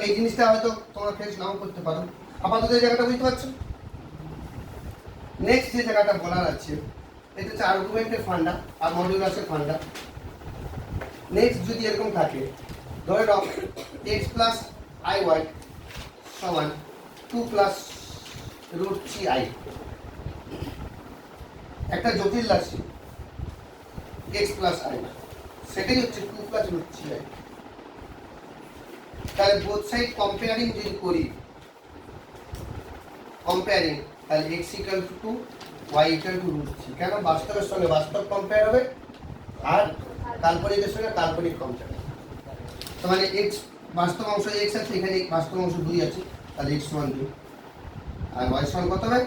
S1: এই জিনিসটা হয়তো তোমরা ফেস নাও করতে পারো, আপাতত এই জায়গাটা বুঝতে পারছো। নেক্সট যে জায়গাটা বলার আছে, এটা হচ্ছে আর্গুমেন্টের ফান্ডা আর মডুলাসের ফান্ডা। নেক্সট যদি এরকম থাকে, ধরে নাও x প্লাস iy সমান 2 প্লাস রুট 3i, একটা জটিল রাশি x প্লাস i, সেটাই হচ্ছে 2 প্লাস রুট 3i। তাহলে বোথ সাইড কম্পেয়ারিং যদি করি, কম্পেয়ারিং, তাহলে x equal to 2, y equal to root 3। কেন? বাস্তবের সঙ্গে বাস্তব কম্পেয়ার হবে আর কাল্পনিকের সঙ্গে কাল্পনিক কম্পেয়ার। তার মানে x বাস্তব অংশ x আছে, এখানে বাস্তব অংশ 2 আছে, তাহলে x সমান 2 আর y সমান কত হবে?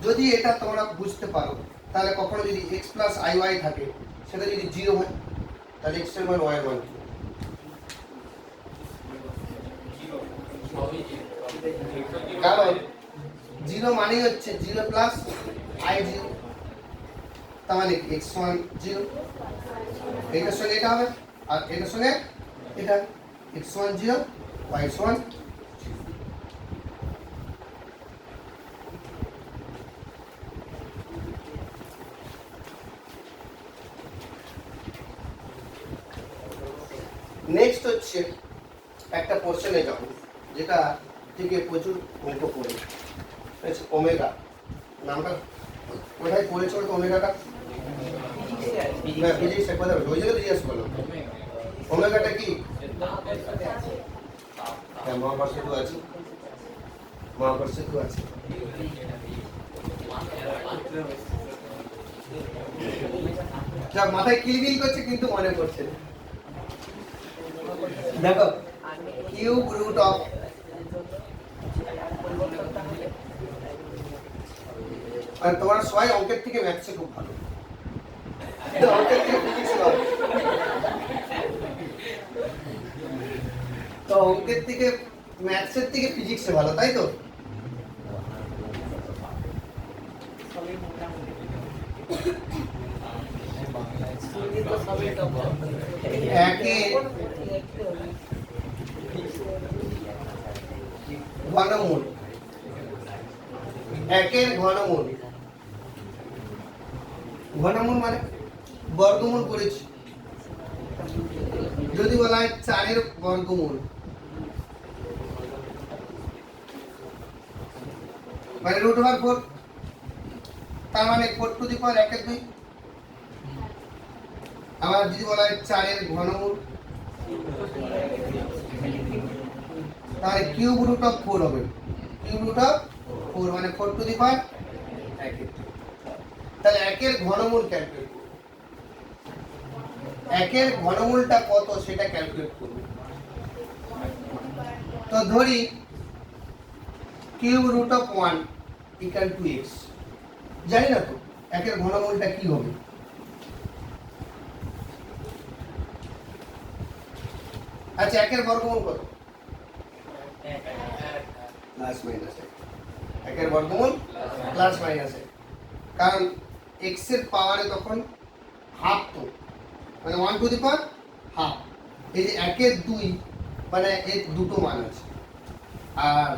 S1: যদি এটা তোমরা বুঝতে পারো তাহলে কখনো যদি x প্লাস iy থাকে সেটা যদি 0 হয় তাহলে x এর মান y এর মান কি? কারণ 0 মানেই হচ্ছে 0 প্লাস i 0, তার মানে x সমান 0, এটার সঙ্গে এটা হবে আর এটার সঙ্গে এটা, x সমান 0 y সমান 0। নেক্সট হচ্ছে একটা পোর্শনে যাব যেটা থেকে প্রচুর অঙ্ক পড়ে, ওমেগা নামটা কোথায় পড়েছো ওমেগাটা? ফিজিক্স একবার ওই জন্য জিজ্ঞেস করলাম ওমেগাটা কি? মহাকর্ষে তো আছে, মহাকর্ষে তো আছে। যা মাথায় কিলবিল করছে কিন্তু মনে পড়ছে না। দেখো কিউব রুট অফ আর তোমরা সবাই অঙ্কের থেকে ম্যাথসে খুব ভালো, অঙ্কের থেকে ফিজিক্স ভালো, তো অঙ্কের থেকে ম্যাথসের থেকে ফিজিক্সে ভালো, তাই তো? একের ঘনমূল, একের ঘনমূল, ঘনমূল মানে বর্গমূল করেছি, যদি বলা হয় 4 এর বর্গমূল মানে √4, তার মানে 4 টু দি পাওয়ার 1 এর 2। আবার যদি বলা হয় 4 এর ঘনমূল তাহলে কিউব রুট অফ 4 হবে, কিউব রুট অফ 4 মানে 4 টু দি পাওয়ার 1 এর 2। তাহলে 1 এর ঘনমূল ক্যালকুলেট করব, 1 এর ঘনমূলটা কত সেটা ক্যালকুলেট করব। তো ধরি cube root of 1 equal to x, জানি না তো 1 এর ঘনমূলটা কি হবে। আচ্ছা 1 এর বর্গমূল কত? প্লাস মাইনাস 1 এর বর্গমূল প্লাস মাইনাস 1, কারণ x এর পাওয়ারে তখন হাফ, তো মানে 1 টু দি পাওয়ার হাফ। এই যে 1 এর 2 মানে এর দুটো মান আছে, আর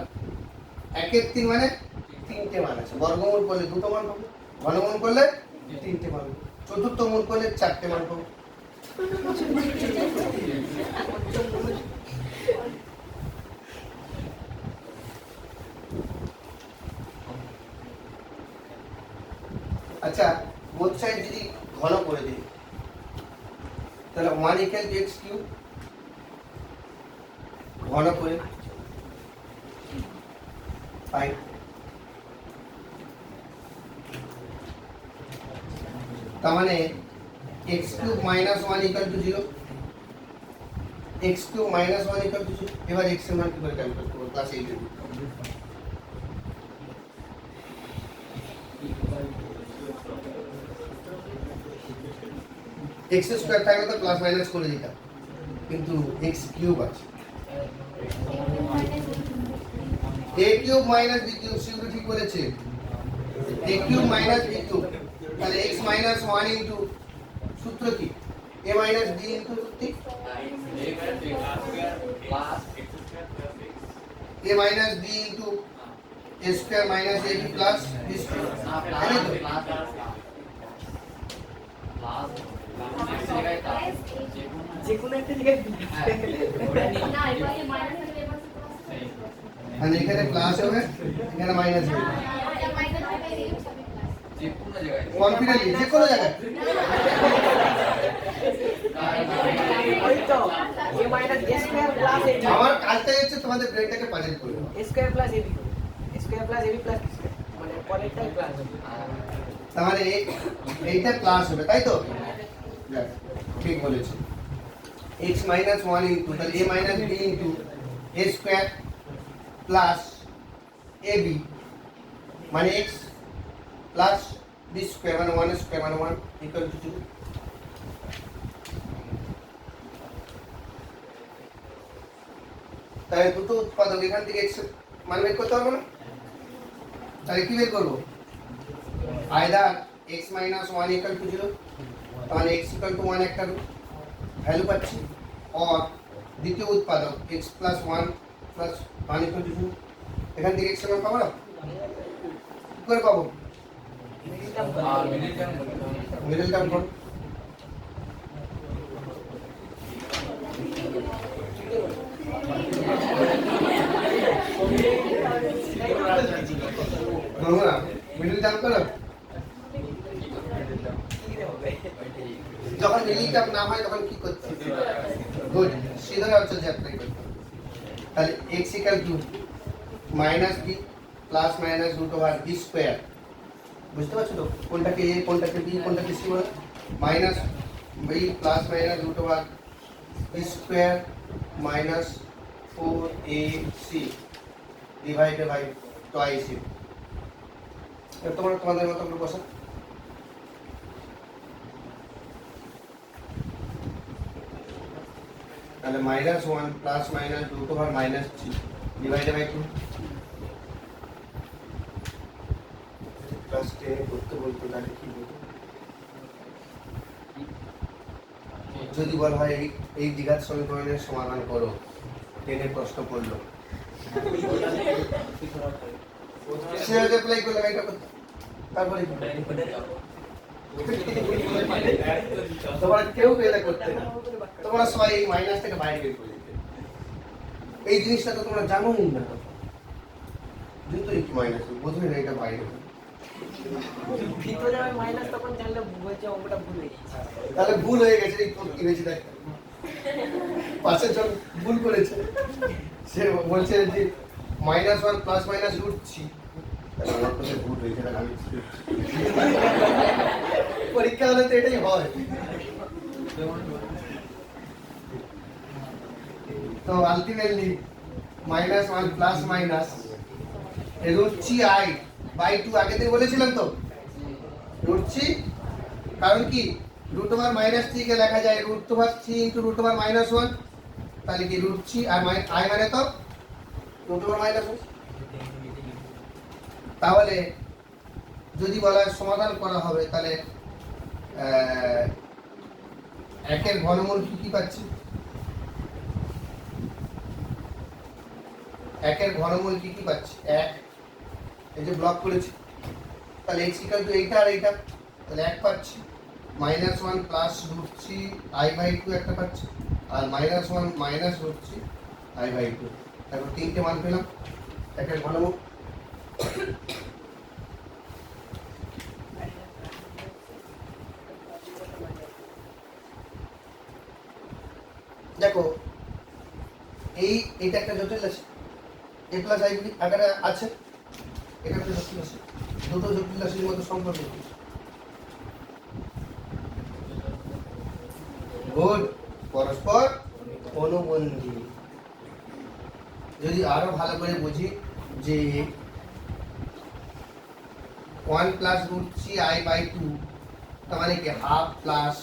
S1: 1 এর 3 মানে তিনটে মান আছে। বর্গমূল করলে দুটো মান পাবো, ঘনমূল করলে তিনটে মান পাবো, চতুর্থ মূল করলে চারটে মান পাবো। আচ্ছা বোথ সাইড যদি ঘন করে দিই তাহলে 1 ইকুয়াল টু x কিউব, ঘন করে পাই, তার মানে x cube minus 1 equal two 0, x cube minus 1 equal two 0। এবার x এর মান কি করে ক্যালকুলেট করব? ক্লাস 8 এ x স্কয়ার থাকলে তো প্লাস মাইনাস করে দিতাম, কিন্তু x কিউব আছে, a cube minus b cube, Siuri ঠিক বলেছে, a cube minus b cube, তাহলে x মাইনাস 1 ইনটু সূত্র কি a মাইনাস b ইনটু সূত্র a minus b into a square minus ab plus b square, তাই তো?
S2: যেকোনো একটা জায়গায় না এবারে মাইনাস হবে, এবারে প্লাস,
S1: আর এখানে প্লাস হবে, এখানে মাইনাস হবে,
S2: মাইনাস হবে যেকোনো জায়গায়,
S1: কনফিডেন্টলি যেকোনো জায়গায়।
S2: ওই তো a minus a square plus ab,
S1: আমার কাজটাই হচ্ছে তোমাদের ব্রেনটাকে পাজল করে দেওয়া।
S2: a square plus ab, a square plus ab plus b square, মানে পরেরটাই প্লাস হবে,
S1: তার মানে এইটা প্লাস হবে, তাই তো? ঠিক বলেছি। x minus 1 into তাহলে a minus b into a square plus ab মানে x plus b square মানে 1 square মানে 1 equal to 2 তাহলে দুটো উৎপাদক এখান থেকে x মান বের করতে পারবো না তাহলে কি বের করবো either x minus 1 equal to 0 তাহলে x equal to 1 একটা ভ্যালু পাচ্ছি আর দ্বিতীয় উৎপাদক x plus 1 plus 1 equal to 0 এখান থেকে x এর মান পাবো না কি করে পাবো মিডল টার্ম করো না মিডল টার্ম করো যখন মিডল টার্ম না হয় তখন কি করতে হবে গুড সিধা অর্থ অ্যাপ্লাই করতে হবে তাহলে x minus b plus minus root over b square বুঝতে পারছো তো কোনটাকে a কোনটাকে b কোনটাকে c বলে minus b plus minus root over b square minus 4ac divided by twice it তোমরা তোমাদের মতো করে বসো তাহলে minus 1 plus minus root over minus 3 divided by 2 class 10 করতে বলতো তাহলে কি বলতো যদি বলা হয় এই দ্বিঘাত সমীকরণের সমাধান করো 10 এর প্রশ্ন পড়লো সেটা অ্যাপ্লাই করলে এটা করতে তারপরে তোমরা কেউ এটা করতে না তোমরা সবাই এই মাইনাস থেকে বাইরে বের করে দিতে এই জিনিসটা তো তোমরা জানোই না যেহেতু একটু মাইনাস বোঝোই না এটা বাইরে
S2: ভিতরে আমি মাইনাস তখন জানলে বলছে অঙ্কটা ভুল হয়ে গেছে
S1: তাহলে ভুল হয়ে গেছে এই তো ইংরেজি দেখ পাশে জন ভুল করেছে সে বলছে যে -1 প্লাস মাইনাস √3 তাহলে আমার তো ভুল হয়েছে তাহলে আমি পরীক্ষা হলে তো এটাই হয় তো আলটিমেটলি -1 প্লাস মাইনাস √3i/2 আগে থেকে বলেছিলাম তো √3 কারণ কি √3 কে লেখা যায় √3 * √1 তাহলে কি √3 আর i মানে তো √1 তাহলে যদি বলা হয় সমাধান করা হবে তাহলে একের ঘনমূল কি পাচ্ছি একের ঘনমূল কি পাচ্ছি 1 এই যে ব্লক করেছি তাহলে x = এইটা আর এইটা তাহলে 1 পাচ্ছি -1 প্লাস √3 i/2 একটা পাচ্ছি আর -1 মাইনাস √3 i/2 তারপর তিনটে মান পেলাম একের ঘনমূল দেখো এইটা একটা জটিল রাশি a প্লাস i আকারে আছে এটা একটা জটিল রাশি দুটো জটিল রাশির মধ্যে সম্পর্ক গুড পরস্পর অনুবন্ধী যদি আরো ভালো করে বুঝি যে 1 প্লাস √3 i/2 তার মানে কি হাফ প্লাস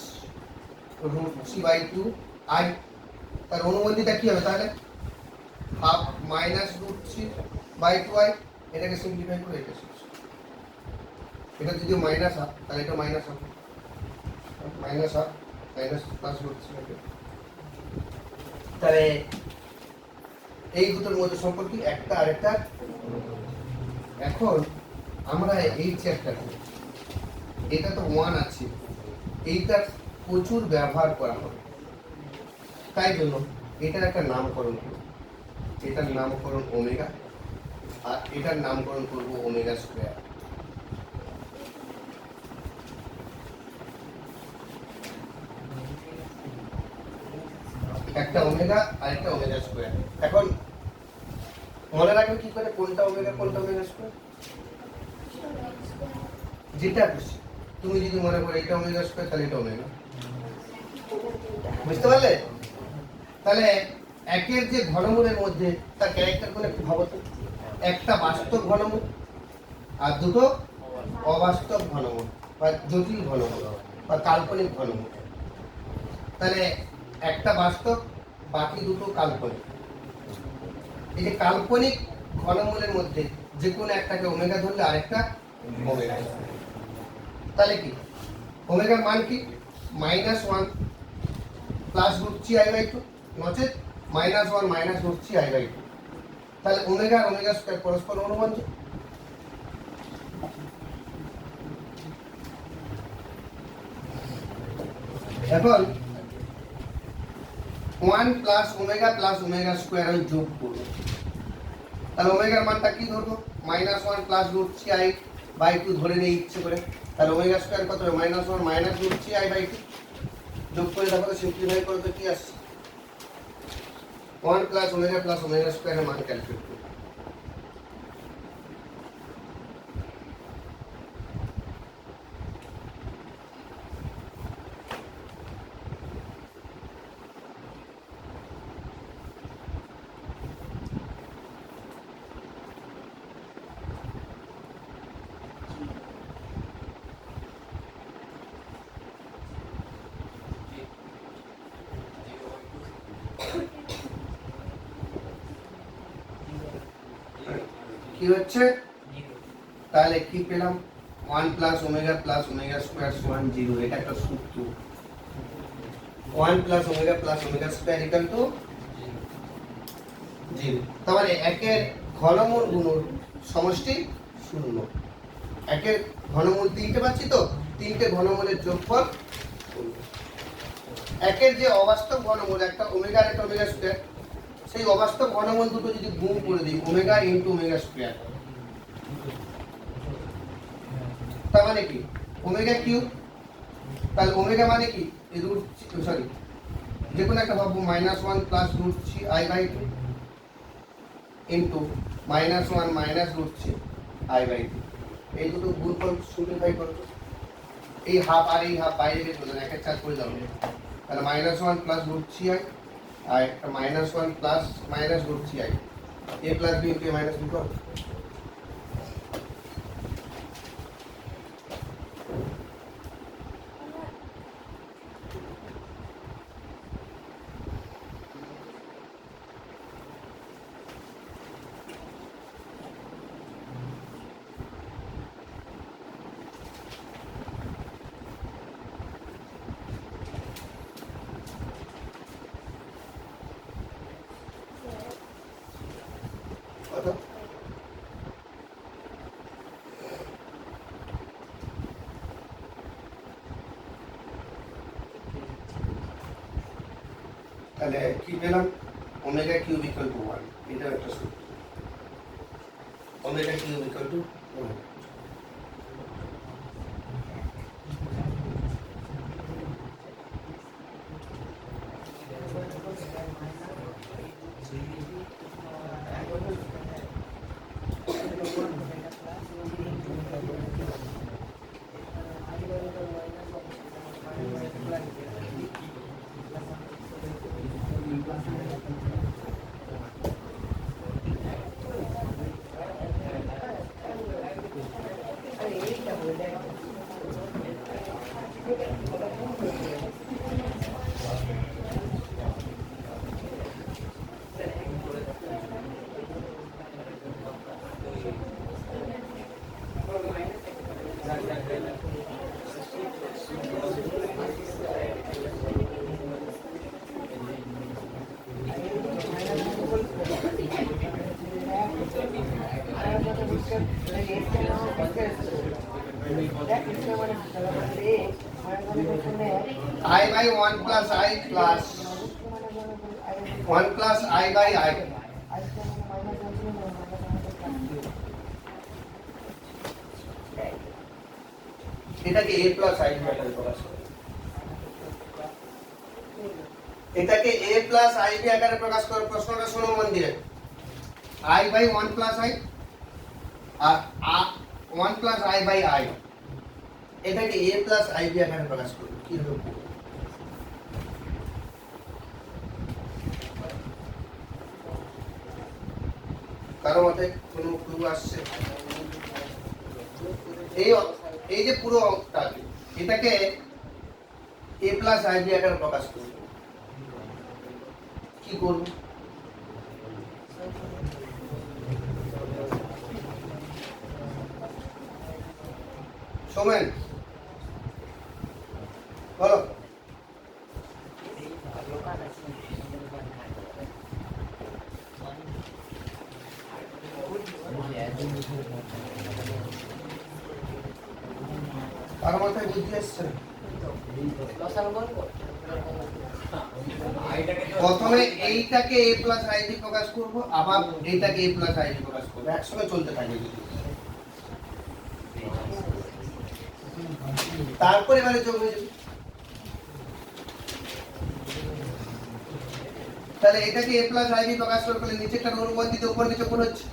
S1: √3/2 i তার অনুবন্ধীটা কি হবে তাহলে হাফ মাইনাস √3/2i এটাকে সিম্পলিফাই করে এটা যদি মাইনাস হাফ তাহলে এটা minus half minus half minus plus √3 তাহলে এই দুটোর মধ্যে সম্পর্ক একটা আরেকটা এখন আমরা এই চ্যাপ্টারে এটা তো 1 আছে এইটার প্রচুর ব্যবহার করা হবে তাই জন্য এটার একটা নামকরণ করব এটার নামকরণ ওমেগা আর এটার নামকরণ করব ওমেগা স্কয়ার একটা ওমেগা আর একটা ওমেগা স্কয়ার এখন মনে রাখবে কি করে কোনটা ওমেগা স্কয়ার যেটা খুশি তুমি যদি মনে করো এটা ওমেগা স্কয়ার তাহলে এটা ওমেগা বুঝতে পারলে তাহলে একের যে ঘনমূলের মধ্যে তার ক্যারেক্টার গুলো একটু ভাবো তো। একটা বাস্তব ঘনমূল আর দুটো অবাস্তব ঘনমূল বা জটিল ঘনমূল বা কাল্পনিক ঘনমূল। তাহলে একটা বাস্তব, বাকি দুটো কাল্পনিক। এই যে কাল্পনিক ঘনমূলের মধ্যে যে কোনো একটাকে ওমেগা ধরলে আরেকটা ওমেগা। তাহলে কি ওমেগার মান কি? -1 প্লাস √3i/2 নচেত -1 মাইনাস √3i/2। তাহলে ওমেগা আর ওমেগা স্কয়ার পরস্পর অনুবন্ধ। এখন 1 প্লাস ওমেগা স্কয়ার আমি যোগ করব। তাহলে ওমেগার মানটা কি ধরবো? -1 প্লাস √3i/2 ধরে নিয়ে ইচ্ছে করে। তাহলে ওমেগা স্কয়ার কত হবে? -1 মাইনাস √3i/2 যোগ করে দেখো তো, সিম্পলিফাই করো তো কি আসছে। 1 প্লাস ওমেগা স্কয়ারের মান ক্যালকুলেট করো। কি হচ্ছে? তাহলে কি পেলাম? 1 প্লাস ওমেগা স্কয়ার সমান 0। এটা একটা সূত্র। 1 plus omega square equal to 0। তার মানে একের ঘনমূল গুণর সমষ্টি 0। একের ঘনমূল 3টে পাচ্ছি তো, 3টে ঘনমূলের যোগফল 0। একের যে অবাস্তব ঘনমূল একটা ওমেগা আর একটা ওমেগা স্কয়ার, সেই অবাস্তব ঘনমূল দুটো যদি গুণ করে দিই ওমেগা ইনটু ওমেগা স্কয়ার, তার মানে কি ওমেগা কিউব। তাহলে ওমেগা মানে কি? যে কোনো একটা ভাববো -1 plus √3i/2 into -1 minus √3i/2। এই দুটো গুণফল সিম্পলিফাই করো। এই হাফ আর এই হাফ বাইরে বের করে একের চার করে দাও। তাহলে -1 প্লাস √3i আর একটা -1 plus minus √3i, a plus b into a minus b করো। কত? তাহলে কি পেলাম? Omega cube equal to 1। এটা একটা সূত্র। Omega cube equal to 1। I by 1 plus I plus 1 plus I by I. এটাকে a plus I দিয়ে আকারে প্রকাশ করে। এটাকে a plus I দিয়ে আকারে প্রকাশ করে। প্রশ্নটা শুনো মন দিয়ে। I by 1 plus I R 1 plus I by I, এটাকে a plus I দিয়ে আকারে প্রকাশ করব। কি হবে? কারো মতে কোনো ক্লু আসছে? এই এই যে পুরো অঙ্কটা এটাকে a প্লাস ib আকারে প্রকাশ করব। কি করব? সোমেন বলো। কারো মাথায় বুদ্ধি আসছে না? প্রথমে এইটাকে a প্লাস ib প্রকাশ করব, আবার এইটাকে a প্লাস ib প্রকাশ করব, একসঙ্গে চলতে থাকবে। তারপরে এবারে যোগ হয়ে যাবে। তাহলে এটাকে a প্লাস ib প্রকাশ করলে নিচেরটা অনুবন্ধী উপর নিচে কোণ হচ্ছে।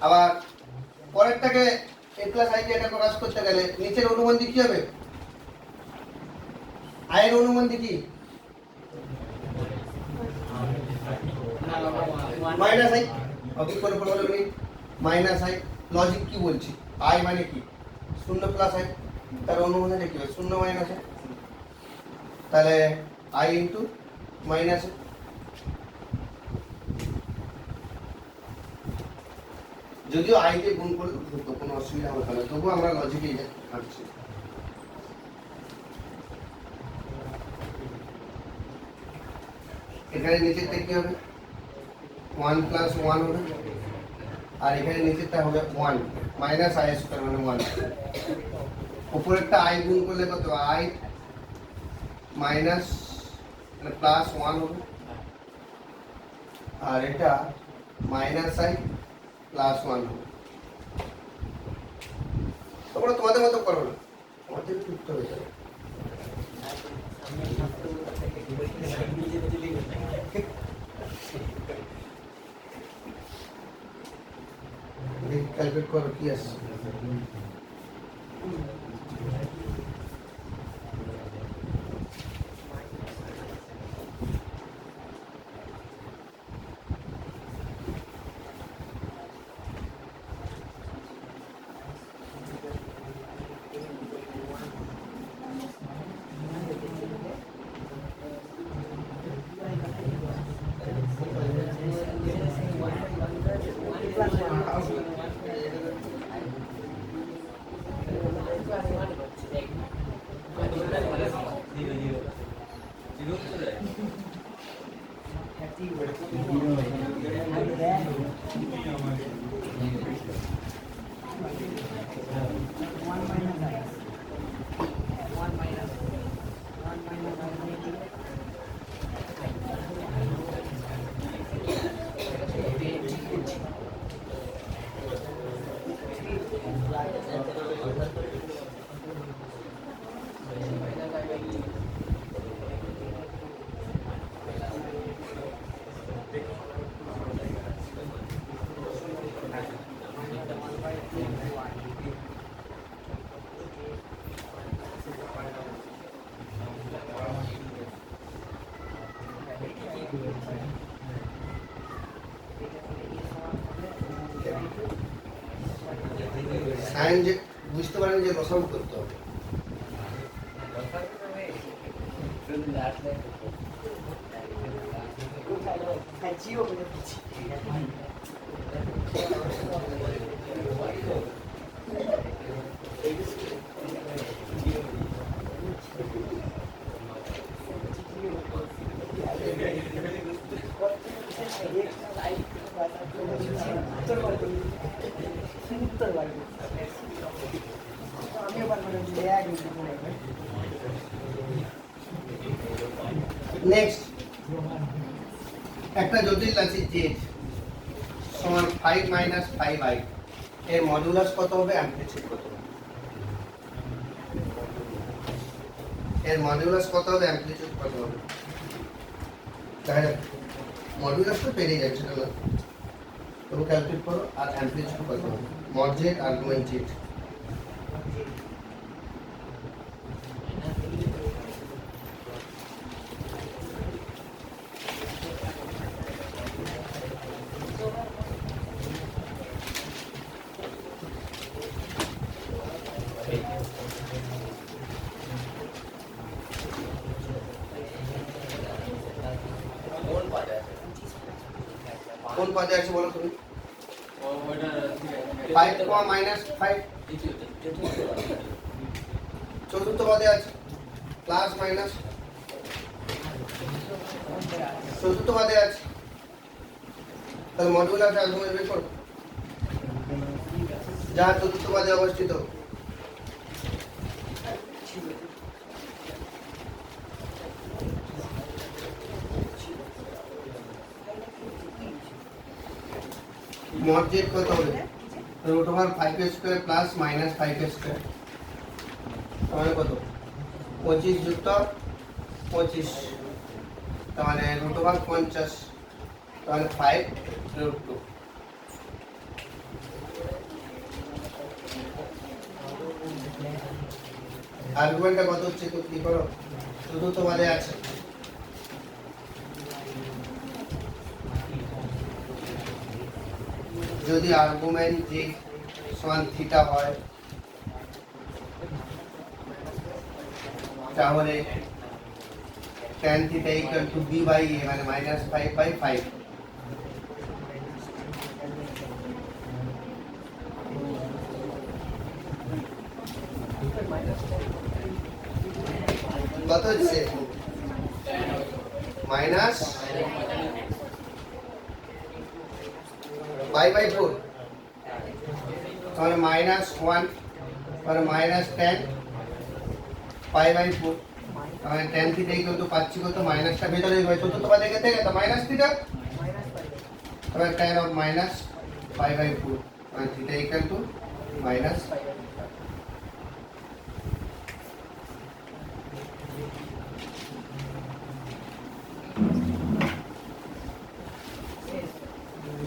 S1: আবার পরেরটাকে a প্লাস ib এটা প্রকাশ করতে গেলে নিচের অনুবন্ধী কি হবে? i এর অনুবন্ধী কি? Minus i। অবি করে বলবো নি মাইনাস i। লজিক কি বলছি? i মানে কি? 0 প্লাস i, তার অনুবন্ধী কি হবে? 0 মাইনাস i। তাহলে i ইনটু মাইনাস i। যদিও i দিয়ে গুণ করলে তো কোনো অসুবিধা হবে না, তবুও আমরা লজিকে এটা হাঁটছি। এখানে নিচেরটা কি হবে? 1 প্লাস 1 হবে, আর এখানে নিচেরটা হবে 1 মাইনাস i স্কয়ার মানে 1। উপরেরটা i গুণ করলে কত? i মাইনাস মানে প্লাস 1 হবে, আর এটা মাইনাস i প্লাস 1 হবে। তোমরা তোমাদের মতো করো না, আমাদের করতে হবে। ক্যালকুলেট করো কি আসছে। সাইন যে বুঝতে পারেন যে লসাগু করতে হবে। নেক্সট একটা জটিল রাশি z সমান 5 মাইনাস 5i এর মডুলাস কত হবে, অ্যামপ্লিটিউড কত হবে? এর মডুলাস কত হবে, অ্যামপ্লিটিউড কত হবে? তাহলে মডুলাস তো পেরিয়ে যাচ্ছে না, তবু ক্যালকুলেট করো। আর অ্যামপ্লিটিউড কত হবে? Mod z argument z। কোন পদে আছে বলো তুমি? 5 মাইনাস 5 চতুর্থ পদে আছে, প্লাস মাইনাস চতুর্থ পদে আছে, তাহলে মডুলাস আর্গুমেন্ট বের করো যা চতুর্থ পদে অবস্থিত। mod z কত হবে? Root over 5 square plus minus 5 square তাহলে কত? 25 যুক্ত 25 তাহলে রুট ওভার 50 তাহলে 5 রুট 2। আর্গুমেন্টটা কত হচ্ছে তো কি করো? চতুর্থ পদে আছে, যদি আর্গুমেন্ট যে সমান থিটা হয় তাহলে tan theta equal to b by a মানে মাইনাস 5 বাই 5। কত হচ্ছে? মাইনাস 5 বাই 4 তাহলে মাইনাস 1 তাহলে মাইনাস 10 5 বাই 4 তাহলে tan থিটা ইকুয়াল টু পাচ্ছি কত? মাইনাসটা ভেতরে হবে চতুর্থ পদে গেছে তো মাইনাস থিটা তাহলে tan অফ মাইনাস 5 বাই 4 মানে থিটা ইকুয়াল টু মাইনাস।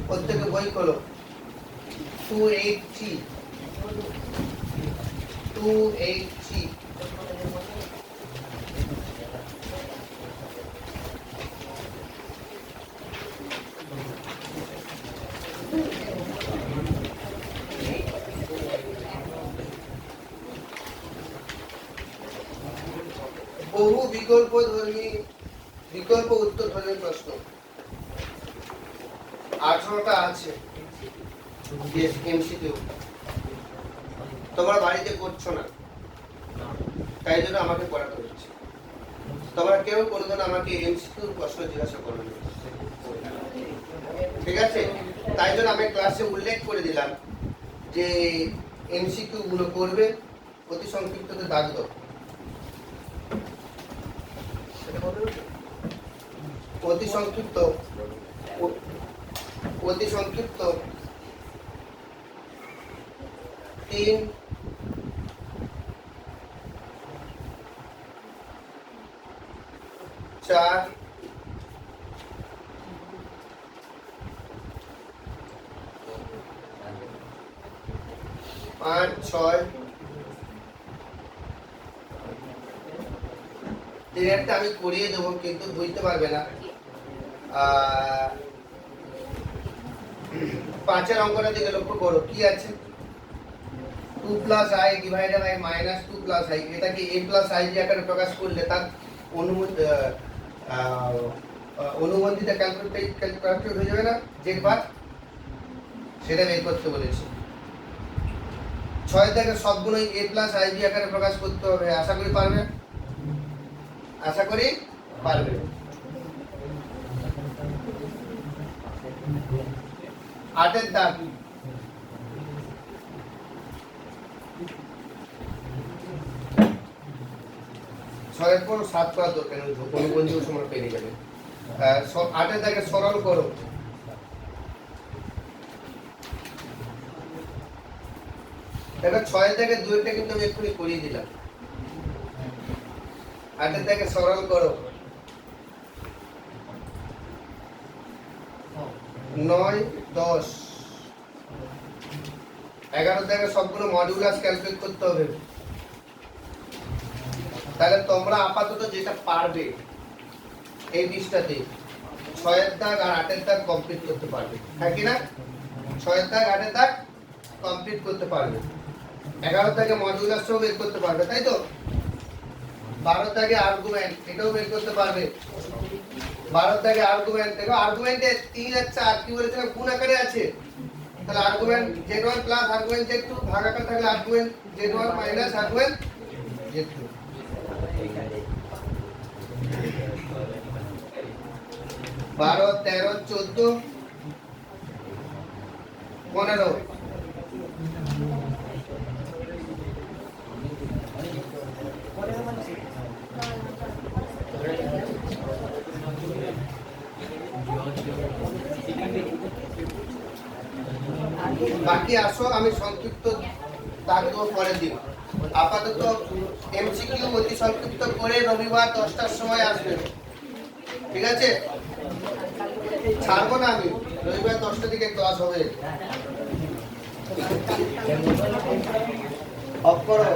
S1: প্রত্যেকে বই খোলো 283 বহু বিকল্প উত্তর ধর্মী প্রশ্ন 18টা আছে এমসিকিউ। তোমরা বাড়িতে করছো না তাই জন্য আমাকে পড়াতে হচ্ছে। তোমরা কেউ কোনোদিন আমাকে এমসিকিউর প্রশ্ন জিজ্ঞাসা করবে না, ঠিক আছে? তাই জন্য আমি ক্লাসে উল্লেখ করে দিলাম যে এমসিকিউ গুলো করবে, অতি সংক্ষিপ্ততে দাগ দাও। অতি সংক্ষিপ্ত 3 4 5 6 একটা আমি করিয়ে দেবো কিন্তু বুঝতে পারবে না। 5 অঙ্কটা দিকে লক্ষ্য করো, কি আছে? 2 plus i divided by minus 2 plus i, এটাকে a প্লাস i দিয়ে আকারে প্রকাশ করলে তার অনুবন্ধিতা ক্যালকুলেট হয়ে যাবে না যে বার, সেটা বের করতে বলেছি। 6 থেকে সবগুলোই a প্লাস i দিয়ে আকারে প্রকাশ করতে হবে। আশা করি পারবে, আশা করি পারবে। 8 দাগ, ছয়ের পর 7 করার দরকার নেই, কোনো বন্ধু সময় পেয়ে যাবে। 8 দাগে সরল করো, দেখো 6 থেকে 2টা কিন্তু আমি এক্ষুনি করিয়ে দিলাম। 8 থেকে সরল করো, 9 10 11 থেকে সবগুলো মডুলাস ক্যালকুলেট করতে হবে। তাহলে তোমরা আপাতত যেটা পারবে এই পৃষ্ঠাতে 6 দাগ আর 8 দাগ কমপ্লিট করতে পারবে, হ্যাঁ কি না? 6 দাগ 8 দাগ কমপ্লিট করতে পারবে। 11 থেকে মডুলাসও বের করতে পারবে, তাই তো? 12 থেকে আর্গুমেন্ট এটাও বের করতে পারবে। 12 থেকে আর্গুমেন্ট দেখো, আর্গুমেন্টে 3 আর 4 কি বলেছিলাম গুণ আকারে আছে। তাহলে argument z1 plus argument z2 ভাগাকার থাকলে argument z1 minus argument z2। 12 13 14 15 বাকি আসো আমি সংক্ষিপ্ত দাগ দেবো পরের দিন। আপাতত এমসিকিউ অতি সংক্ষিপ্ত করে রবিবার 10টার সময় আসবে, ঠিক আছে? ছাড়বো না আমি, রবিবার 10টার দিকে ক্লাস হবে। অফ করো।